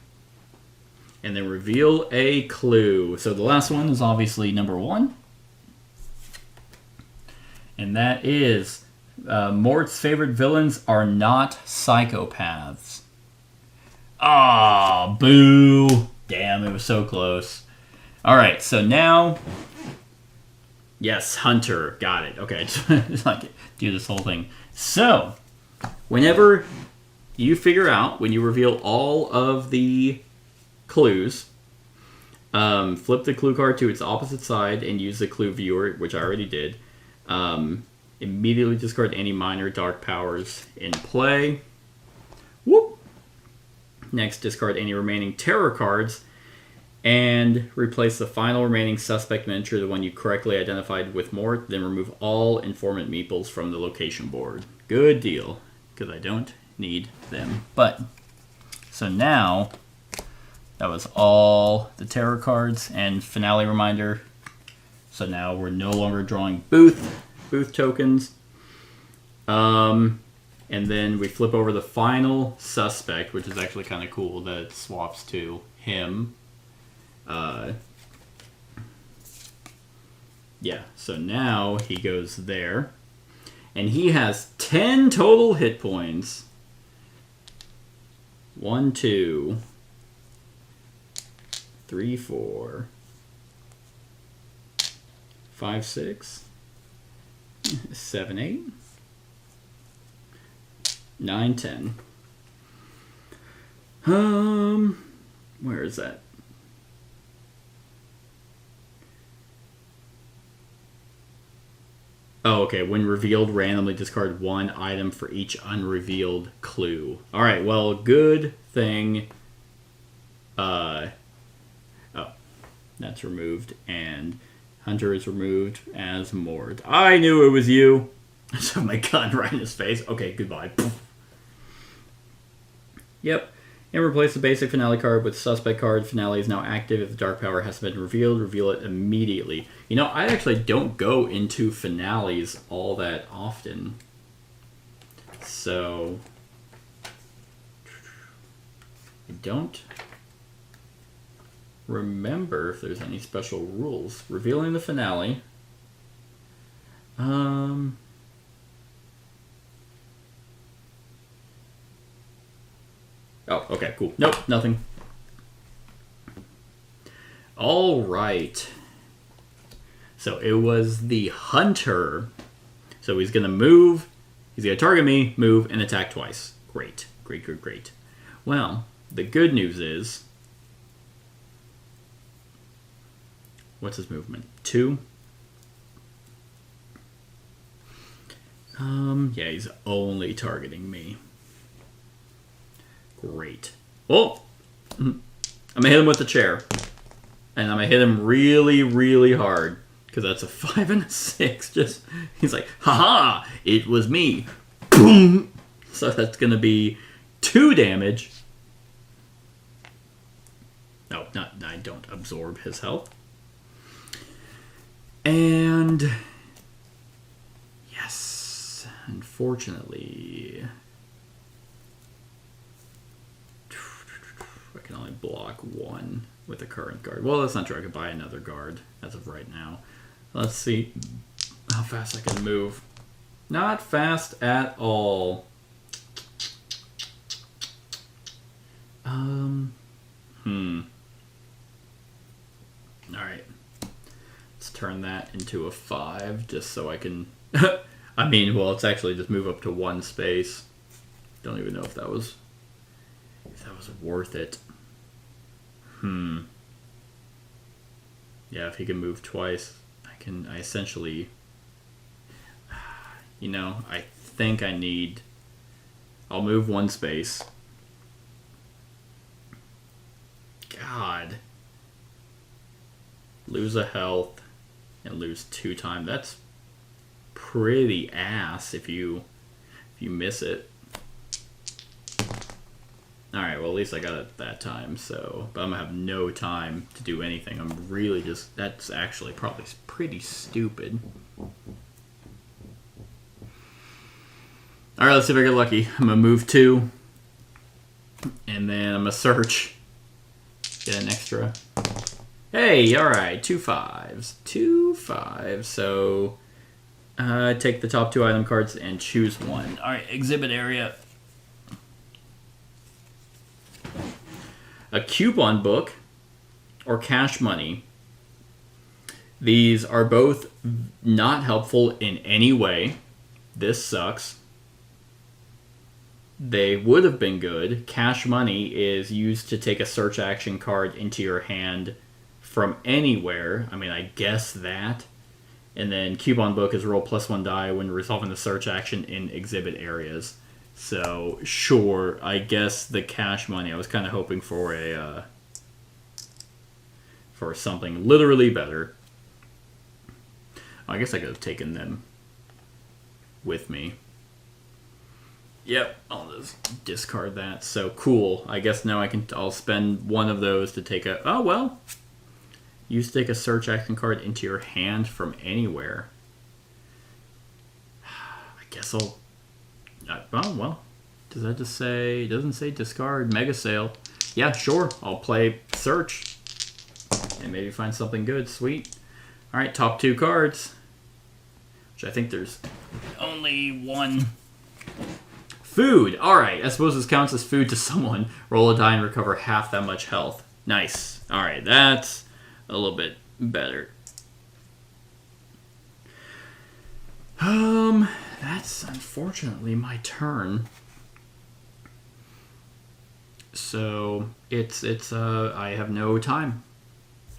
And then reveal a clue. So the last one is obviously number 1. And that is Mort's favorite villains are not psychopaths. Ah, boo. Damn, it was so close. All right, so now... Yes, Hunter. Got it. Okay, just like do this whole thing. So, whenever you figure out, when you reveal all of the clues, flip the clue card to its opposite side and use the clue viewer, which I already did. Immediately discard any minor dark powers in play. Whoop! Next, discard any remaining terror cards and replace the final remaining suspect miniature, the one you correctly identified, with Mort. Then remove all informant meeples from the location board. Good deal, because I don't need them. But, so now, that was all the terror cards and finale reminder. So now we're no longer drawing booth tokens. And then we flip over the final suspect, which is actually kind of cool that it swaps to him. Yeah, so now he goes there. And he has 10 total hit points. 1, 2, 3, 4, 5, 6, 7, 8, 9, 10. Where is that? Oh, okay. When revealed, randomly discard one item for each unrevealed clue. All right. Well, good thing. Oh, that's removed, and Hunter is removed as Mort. I knew it was you. I shot my gun right in his face. Okay, goodbye. Yep. And replace the basic finale card with suspect card. Finale is now active. If the dark power has been revealed, reveal it immediately. You know, I actually don't go into finales all that often. So, I don't remember if there's any special rules. Revealing the finale. Oh, okay, cool. Nope, nothing. All right. So it was the Hunter. So he's going to move. He's going to target me, move, and attack twice. Great. Great, great, great. Well, the good news is... What's his movement? 2? Yeah, he's only targeting me. Great. Oh! I'm going to hit him with the chair. And I'm going to hit him really, really hard. Because that's a 5 and a 6. Just, he's like, haha! It was me. Boom! So that's going to be 2 damage. No, I don't absorb his health. And... Yes. Unfortunately... I can only block 1 with the current guard. Well, that's not true. I could buy another guard as of right now. Let's see how fast I can move. Not fast at all. Alright. Let's turn that into a 5 just so I can... I mean, well, it's actually just move up to 1 space. Don't even know if that was worth it. Yeah, if he can move twice, I essentially, you know, I think I need, I'll move 1 space. God. Lose a health and lose 2 time. That's pretty ass if you miss it. Alright, well at least I got it that time, so... But I'm gonna have no time to do anything. I'm really just... That's actually probably pretty stupid. Alright, let's see if I get lucky. I'm gonna move 2. And then I'm gonna search. Get an extra. Hey, alright, 2 5s. 2 5s, so... take the top 2 item cards and choose 1. Alright, exhibit area. A coupon book or cash money. These are both not helpful in any way. This sucks. They would have been good. Cash money is used to take a search action card into your hand from anywhere. I mean, I guess that. And then coupon book is roll +1 die when resolving the search action in exhibit areas. So, sure, I guess the cash money, I was kind of hoping for for something literally better. I guess I could have taken them with me. Yep, I'll just discard that. So, cool. I guess now I'll spend one of those to take a... Oh, well. Use to take a search action card into your hand from anywhere. I guess I'll... Oh, well. Does that just say... It doesn't say discard. Mega sale. Yeah, sure. I'll play search. And maybe find something good. Sweet. Alright, top 2 cards. Which I think there's only one. Food. Alright, I suppose this counts as food to someone. Roll a die and recover half that much health. Nice. Alright, that's a little bit better. That's unfortunately my turn. So it's I have no time.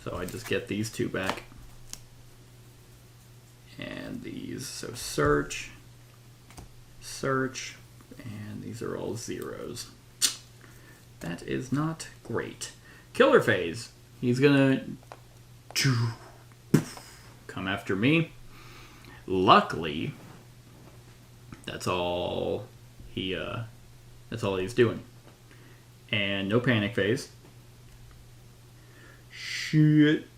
So I just get these 2 back. And these, so search, and these are all zeros. That is not great. Killer phase. He's gonna come after me. Luckily, that's all he's doing. And no panic phase. Shit.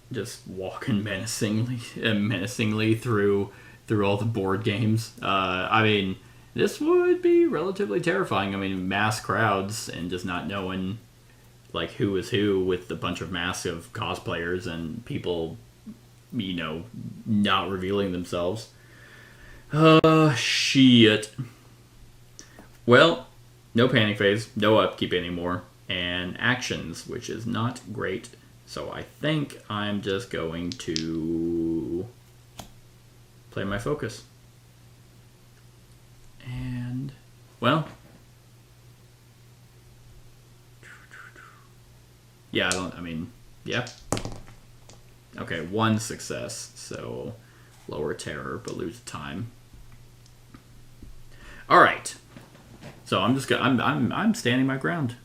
Just walking menacingly through all the board games. I mean, this would be relatively terrifying. I mean, mass crowds and just not knowing like who is who with a bunch of massive cosplayers and people, you know, not revealing themselves. Shit. Well, no panic phase, no upkeep anymore, and actions, which is not great. So I think I'm just going to play my focus. And, well, yeah, yeah. Okay, 1 success, so lower terror, but lose time. All right. So I'm standing my ground.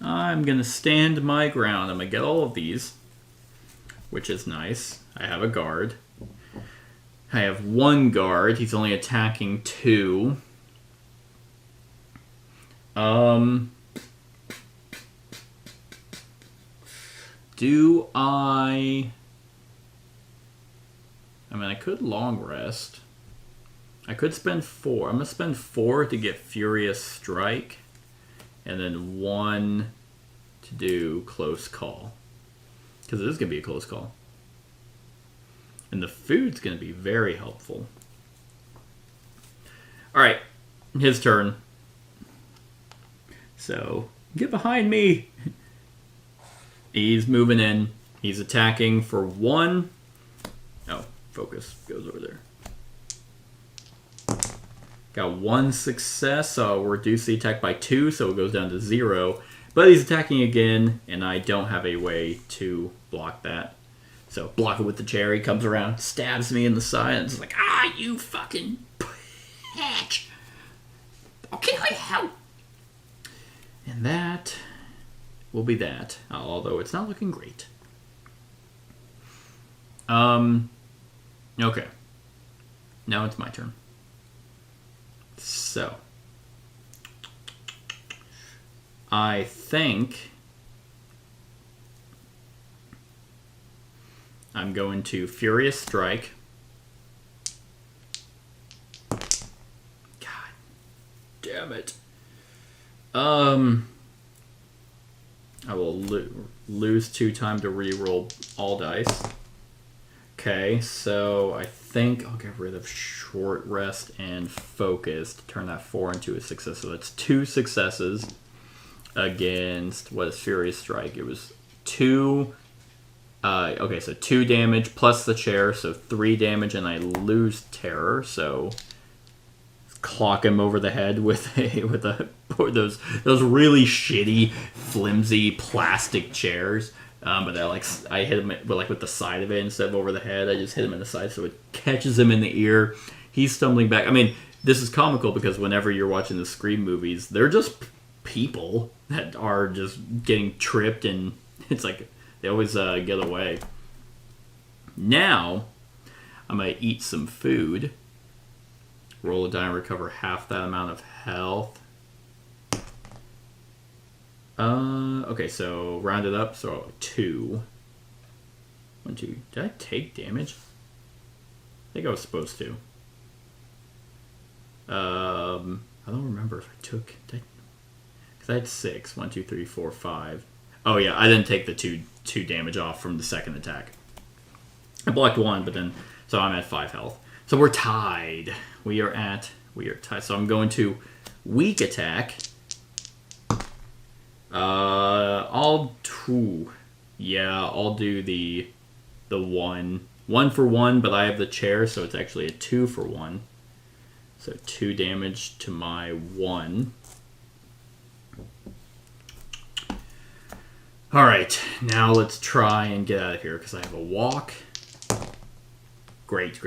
I'm gonna stand my ground. I'm gonna get all of these, which is nice. I have a guard. I have 1 guard. He's only attacking 2. Do I mean, I could long rest. I could spend 4. I'm gonna spend 4 to get Furious Strike. And then 1 to do close call. Because it is going to be a close call. And the food's going to be very helpful. Alright, his turn. So, get behind me! He's moving in. He's attacking for 1. Oh, focus goes over there. Got 1 success, so I'll reduce the attack by 2, so it goes down to 0. But he's attacking again, and I don't have a way to block that. So block it with the chair. He comes around, stabs me in the side, and it's like, ah, you fucking bitch! I'll kill you! And that will be that, although it's not looking great. Okay. Now it's my turn. So, I think I'm going to Furious Strike. God damn it. I will lose 2 time to reroll all dice. Okay, so I think I'll get rid of Short Rest and Focus to turn that 4 into a success. So that's 2 successes against, what is Furious Strike? It was 2, okay, so 2 damage plus the chair, so 3 damage, and I lose Terror, so clock him over the head with those really shitty, flimsy plastic chairs. But I hit him with the side of it instead of over the head. I just hit him in the side, so it catches him in the ear. He's stumbling back. I mean, this is comical because whenever you're watching the Scream movies, they're just people that are just getting tripped, and it's like they always get away. Now, I'm going to eat some food. Roll a die and recover half that amount of health. Okay, so round it up. So 2. 1, 2. Did I take damage? I think I was supposed to. I don't remember if I took. Because I had 6. 1, 2, 3, 4, 5. Oh yeah, I didn't take the two damage off from the second attack. I blocked 1, but then so I'm at 5 health. So we're tied. We are tied. So I'm going to weak attack. I'll do the 1 for 1, but I have the chair, so it's actually a 2 for 1. So 2 damage to my 1. All right, now let's try and get out of here because I have a walk. Great.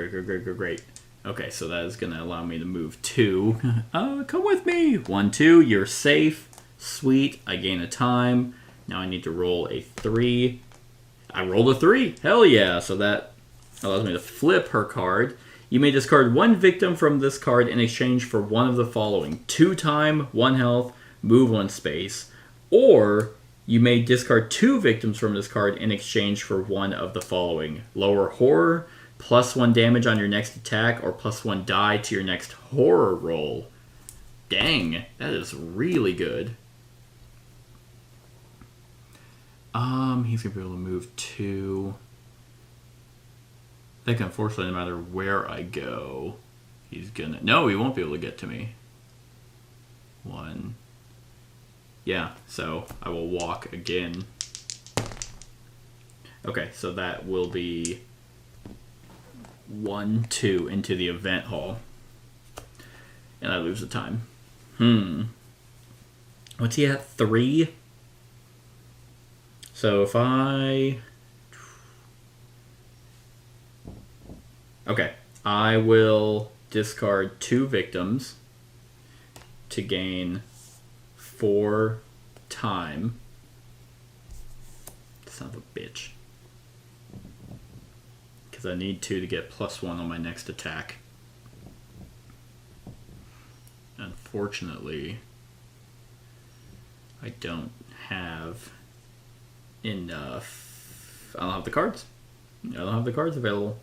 Okay, so that is going to allow me to move 2. Come with me. 1, 2, you're safe. Sweet, I gain a time. Now I need to roll a 3. I rolled a 3. Hell yeah. So that allows me to flip her card. You may discard 1 victim from this card in exchange for one of the following. 2 time, 1 health, move 1 space. Or you may discard 2 victims from this card in exchange for one of the following. Lower horror, +1 damage on your next attack, or +1 die to your next horror roll. Dang, that is really good. He's going to be able to move 2. I think, unfortunately, no matter where I go, he's going to... No, he won't be able to get to me. 1. Yeah, so I will walk again. Okay, so that will be 1, 2 into the event hall. And I lose the time. What's he at? 3? So if I... Okay, I will discard 2 victims to gain 4 time. Son of a bitch. Because I need 2 to get +1 on my next attack. Unfortunately, I don't have enough. I don't have the cards. I don't have the cards available.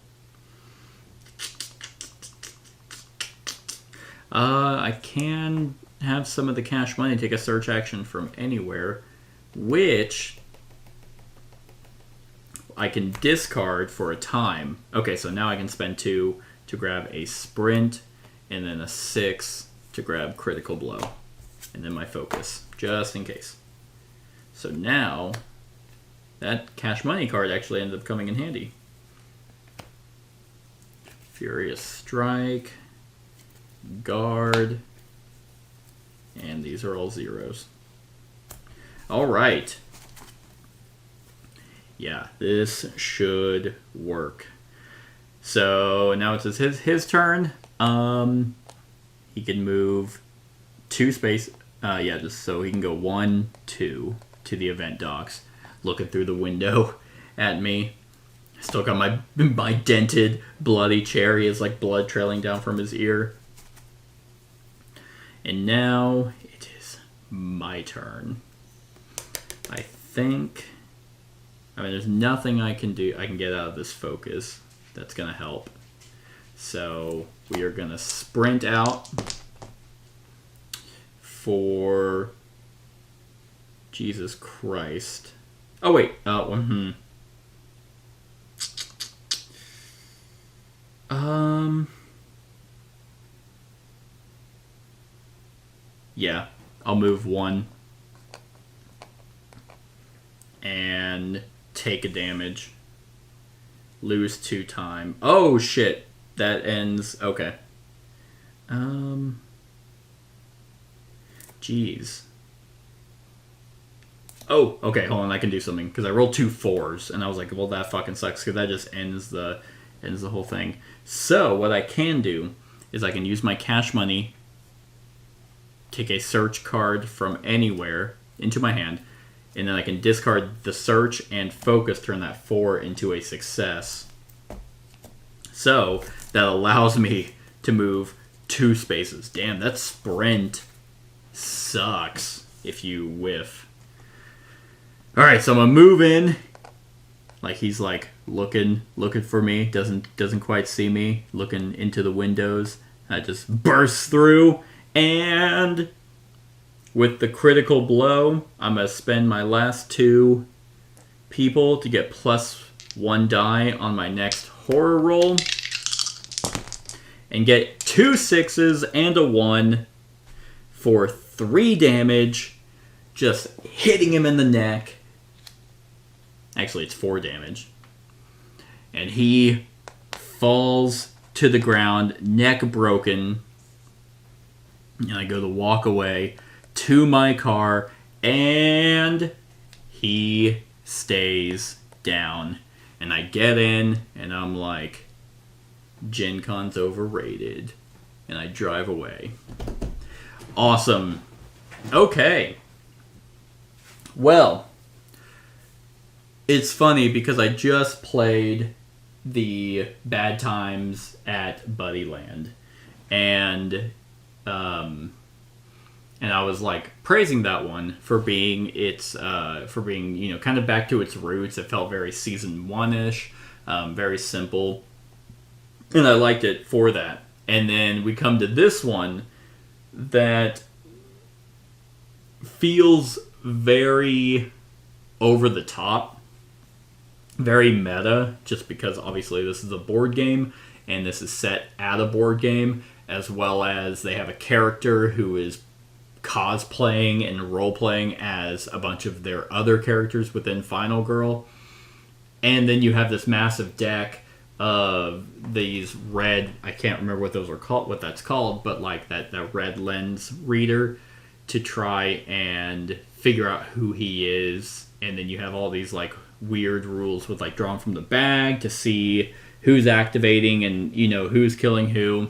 I can have some of the cash money take a search action from anywhere, which I can discard for a time. Okay, so now I can spend 2 to grab a sprint, and then a 6 to grab critical blow, and then my focus, just in case. So now, that cash money card actually ended up coming in handy. Furious Strike, Guard, and these are all 0s. All right. Yeah, this should work. So now it's his turn. He can move 2 space. Just so he can go 1, 2 to the event docks, looking through the window at me. Still got my dented, bloody chair. He has like blood trailing down from his ear. And now it is my turn. I think... there's nothing I can do. I can get out of this focus that's going to help. So we are going to sprint out for... Jesus Christ. Oh, wait. Yeah, I'll move 1 and take a damage. Lose 2 time. Oh shit, that ends. Okay. Jeez. Oh, okay, hold on, I can do something because I rolled 2 4s and I was like, well, that fucking sucks because that just ends the whole thing. So what I can do is I can use my cash money, take a search card from anywhere into my hand, and then I can discard the search and focus, turn that 4 into a success. So that allows me to move 2 spaces. Damn, that sprint sucks if you whiff. Alright, so I'm gonna move in. Like he's like looking for me, doesn't quite see me, looking into the windows. I just burst through, and with the critical blow, I'm gonna spend my last 2 people to get +1 die on my next horror roll, and get 2 6s and a 1 for 3 damage, just hitting him in the neck. Actually, it's 4 damage. And he falls to the ground, neck broken. And I go to walk away to my car, and he stays down. And I get in, and I'm like, Gen Con's overrated. And I drive away. Awesome. Okay. Well, it's funny because I just played the Bad Times at Buddyland, and I was like praising that one for being kind of back to its roots. It felt very season 1-ish, very simple, and I liked it for that. And then we come to this one that feels very over the top, very meta, just because obviously this is a board game and this is set at a board game, as well as they have a character who is cosplaying and role-playing as a bunch of their other characters within Final Girl. And then you have this massive deck of these red, I can't remember what those are called, what that's called, but like that red lens reader to try and figure out who he is. And then you have all these like weird rules with like drawing from the bag to see who's activating and, you know, who's killing who.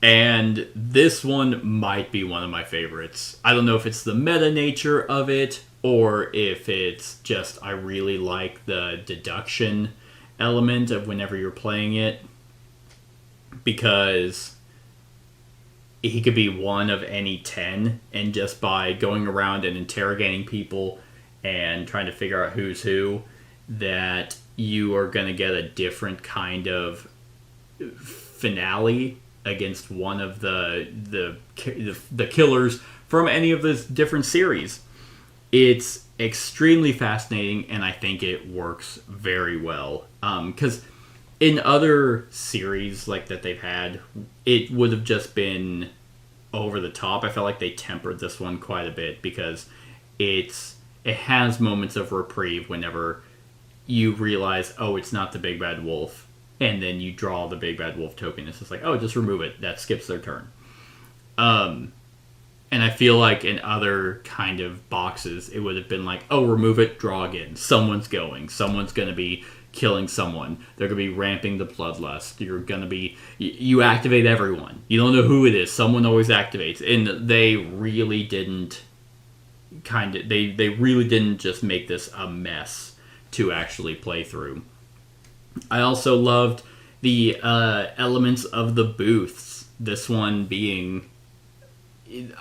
And this one might be one of my favorites. I don't know if it's the meta nature of it or if it's just I really like the deduction element of whenever you're playing it, because he could be one of any 10, and just by going around and interrogating people and trying to figure out who's who, that you are going to get a different kind of finale against one of the killers from any of the different series. It's extremely fascinating, and I think it works very well. Because in other series like that they've had, it would have just been over the top. I felt like they tempered this one quite a bit because it has moments of reprieve whenever you realize, oh, it's not the big bad wolf, and then you draw the big bad wolf token. It's just like, oh, just remove it. That skips their turn. And I feel like in other kind of boxes, it would have been like, oh, remove it, draw again. Someone's going to be killing someone. They're going to be ramping the bloodlust. You activate everyone. You don't know who it is. Someone always activates. And they really didn't they really didn't just make this a mess to actually play through. I also loved the elements of the booths. This one being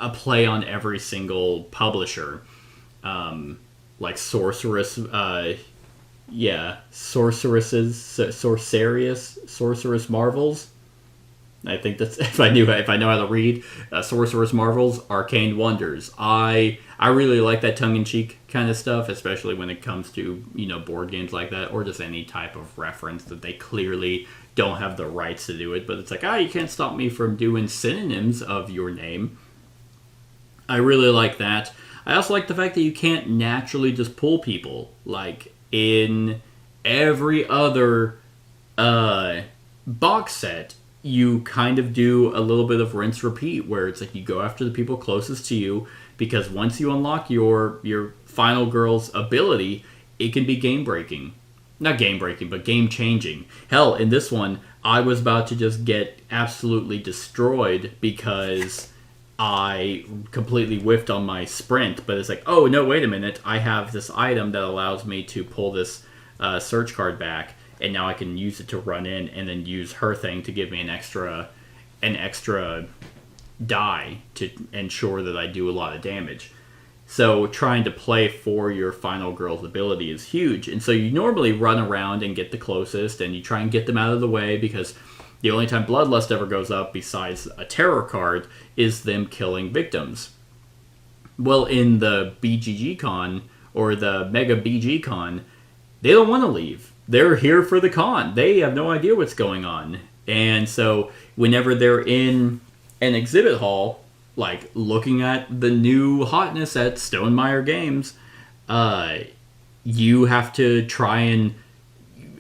a play on every single publisher. Like Sorceress Marvels. I think that's if I know how to read. Sorceress Marvels, Arcane Wonders. I really like that tongue-in-cheek kind of stuff, especially when it comes to, you know, board games like that, or just any type of reference that they clearly don't have the rights to do it, but it's like, you can't stop me from doing synonyms of your name. I really like that. I also like the fact that you can't naturally just pull people. Like, in every other box set, you kind of do a little bit of rinse repeat, where it's like you go after the people closest to you, because once you unlock your Final Girl's ability, it can be game breaking. Not game breaking, but game changing. Hell, in this one, I was about to just get absolutely destroyed because I completely whiffed on my sprint. But it's like, oh no, wait a minute! I have this item that allows me to pull this search card back, and now I can use it to run in, and then use her thing to give me an extra die to ensure that I do a lot of damage. So trying to play for your final girl's ability is huge. And so you normally run around and get the closest, and you try and get them out of the way, because the only time Bloodlust ever goes up, besides a terror card, is them killing victims. Well, in the BGG Con, or the Mega BG Con, they don't want to leave. They're here for the con. They have no idea what's going on. And so whenever they're in an exhibit hall, like looking at the new hotness at Stonemaier Games, you have to try and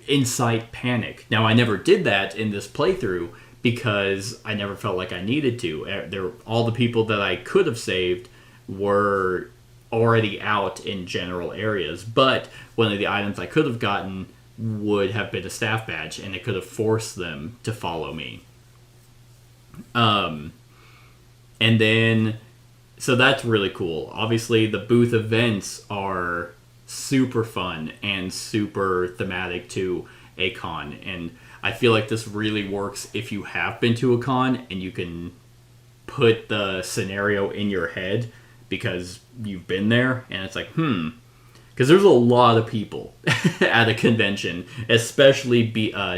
incite panic. Now, I never did that in this playthrough because I never felt like I needed to. All the people that I could have saved were already out in general areas, but one of the items I could have gotten would have been a staff badge, and it could have forced them to follow me. And then, so that's really cool. Obviously, the booth events are super fun and super thematic to a con. And I feel like this really works if you have been to a con and you can put the scenario in your head because you've been there. And it's like, because there's a lot of people at a convention, especially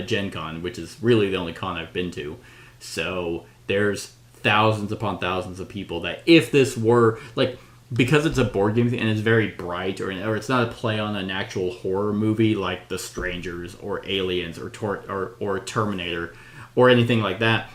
Gen Con, which is really the only con I've been to. So there's thousands upon thousands of people that, if this were like, because it's a board game and it's very bright, or it's not a play on an actual horror movie like The Strangers or Aliens or Terminator or anything like that,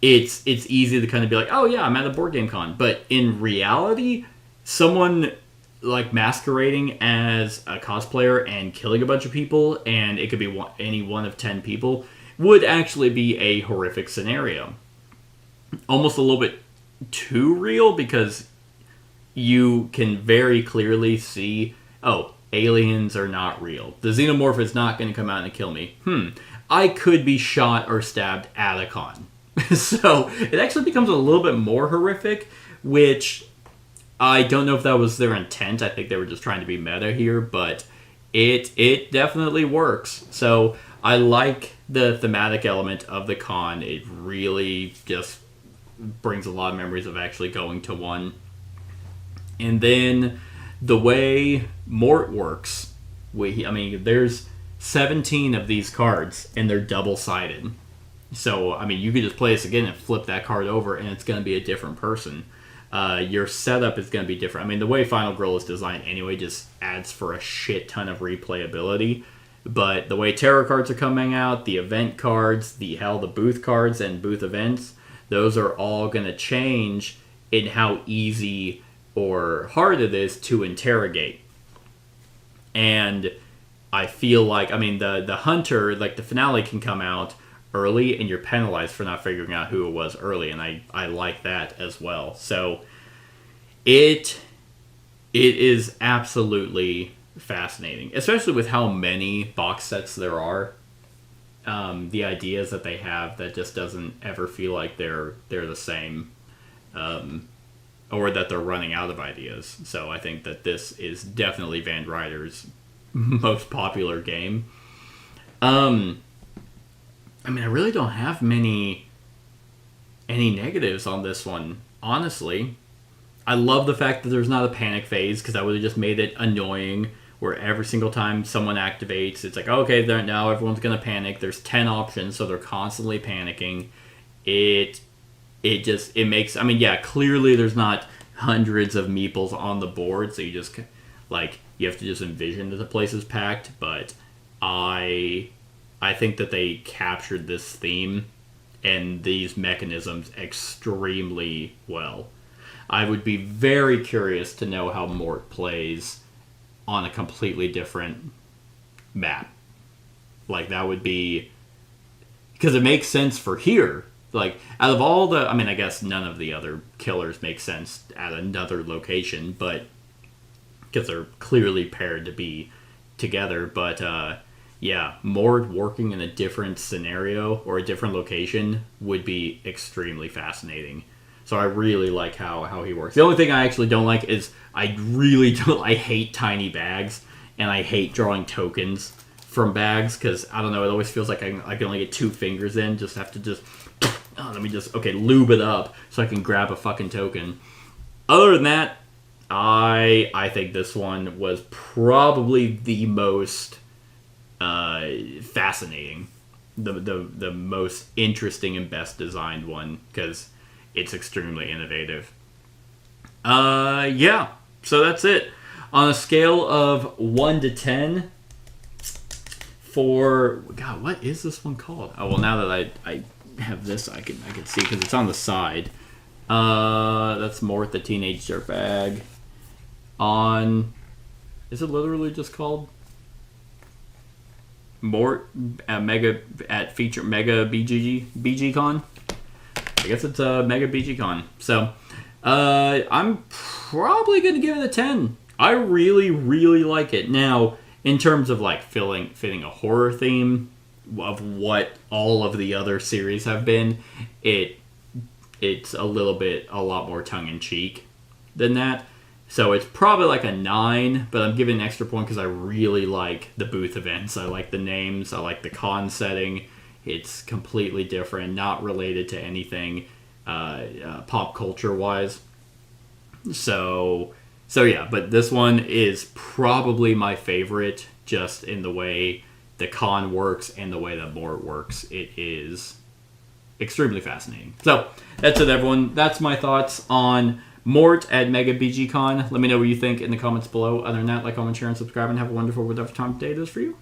it's easy to kind of be like, oh yeah, I'm at a board game con. But in reality, someone like masquerading as a cosplayer and killing a bunch of people, and it could be any one of 10 people, would actually be a horrific scenario. Almost a little bit too real, because you can very clearly see, oh, aliens are not real. The xenomorph is not going to come out and kill me. I could be shot or stabbed at a con. So it actually becomes a little bit more horrific, which I don't know if that was their intent. I think they were just trying to be meta here, but it definitely works. So I like the thematic element of the con. It really just brings a lot of memories of actually going to one. And then the way Mort works, there's 17 of these cards, and they're double-sided. So, you could just play this again and flip that card over, and it's going to be a different person. Your setup is going to be different. The way Final Girl is designed anyway just adds for a shit ton of replayability. But the way tarot cards are coming out, the event cards, the booth cards and booth events, those are all going to change in how easy or hard it is to interrogate. And I feel like, the Hunter, like the finale can come out early and you're penalized for not figuring out who it was early, and I like that as well. So it is absolutely fascinating, especially with how many box sets there are. The ideas that they have that just doesn't ever feel like they're the same, or that they're running out of ideas. So I think that this is definitely Van Ryder's most popular game. I really don't have any negatives on this one, honestly. I love the fact that there's not a panic phase, because that would have just made it annoying, where every single time someone activates, it's like, okay, now everyone's going to panic. There's 10 options, so they're constantly panicking. It makes, clearly there's not hundreds of meeples on the board, so you just, you have to just envision that the place is packed, but I think that they captured this theme and these mechanisms extremely well. I would be very curious to know how Mort plays on a completely different map. That would be... because it makes sense for here. Out of all the... I guess none of the other killers make sense at another location, but... because they're clearly paired to be together, but... yeah, Mort working in a different scenario or a different location would be extremely fascinating. So I really like how he works. The only thing I actually don't like is I hate tiny bags, and I hate drawing tokens from bags, because, I don't know, it always feels like I can only get 2 fingers in, let me just, lube it up so I can grab a fucking token. Other than that, I think this one was probably the most fascinating, the most interesting and best designed one, because it's extremely innovative. Yeah, so that's it. On a scale of 1 to 10, for God, what is this one called? Oh well, now that I have this, I can see, because it's on the side. That's Mort the Teenage Dirtbag. Is it literally just called Mort at feature Mega BGCon? I guess it's Mega BGCon. So I'm probably gonna give it a 10. I really, really like it. Now, in terms of like fitting a horror theme of what all of the other series have been, it's a lot more tongue in cheek than that. So it's probably like a 9, but I'm giving an extra point because I really like the booth events. I like the names. I like the con setting. It's completely different, not related to anything pop culture wise. So yeah, but this one is probably my favorite, just in the way the con works and the way that Mort works. It is extremely fascinating. So that's it, everyone. That's my thoughts on Mort at Mega BGCon. Let me know what you think in the comments below. Other than that, like, comment, share, and subscribe, and have a wonderful whatever time of day it is for you.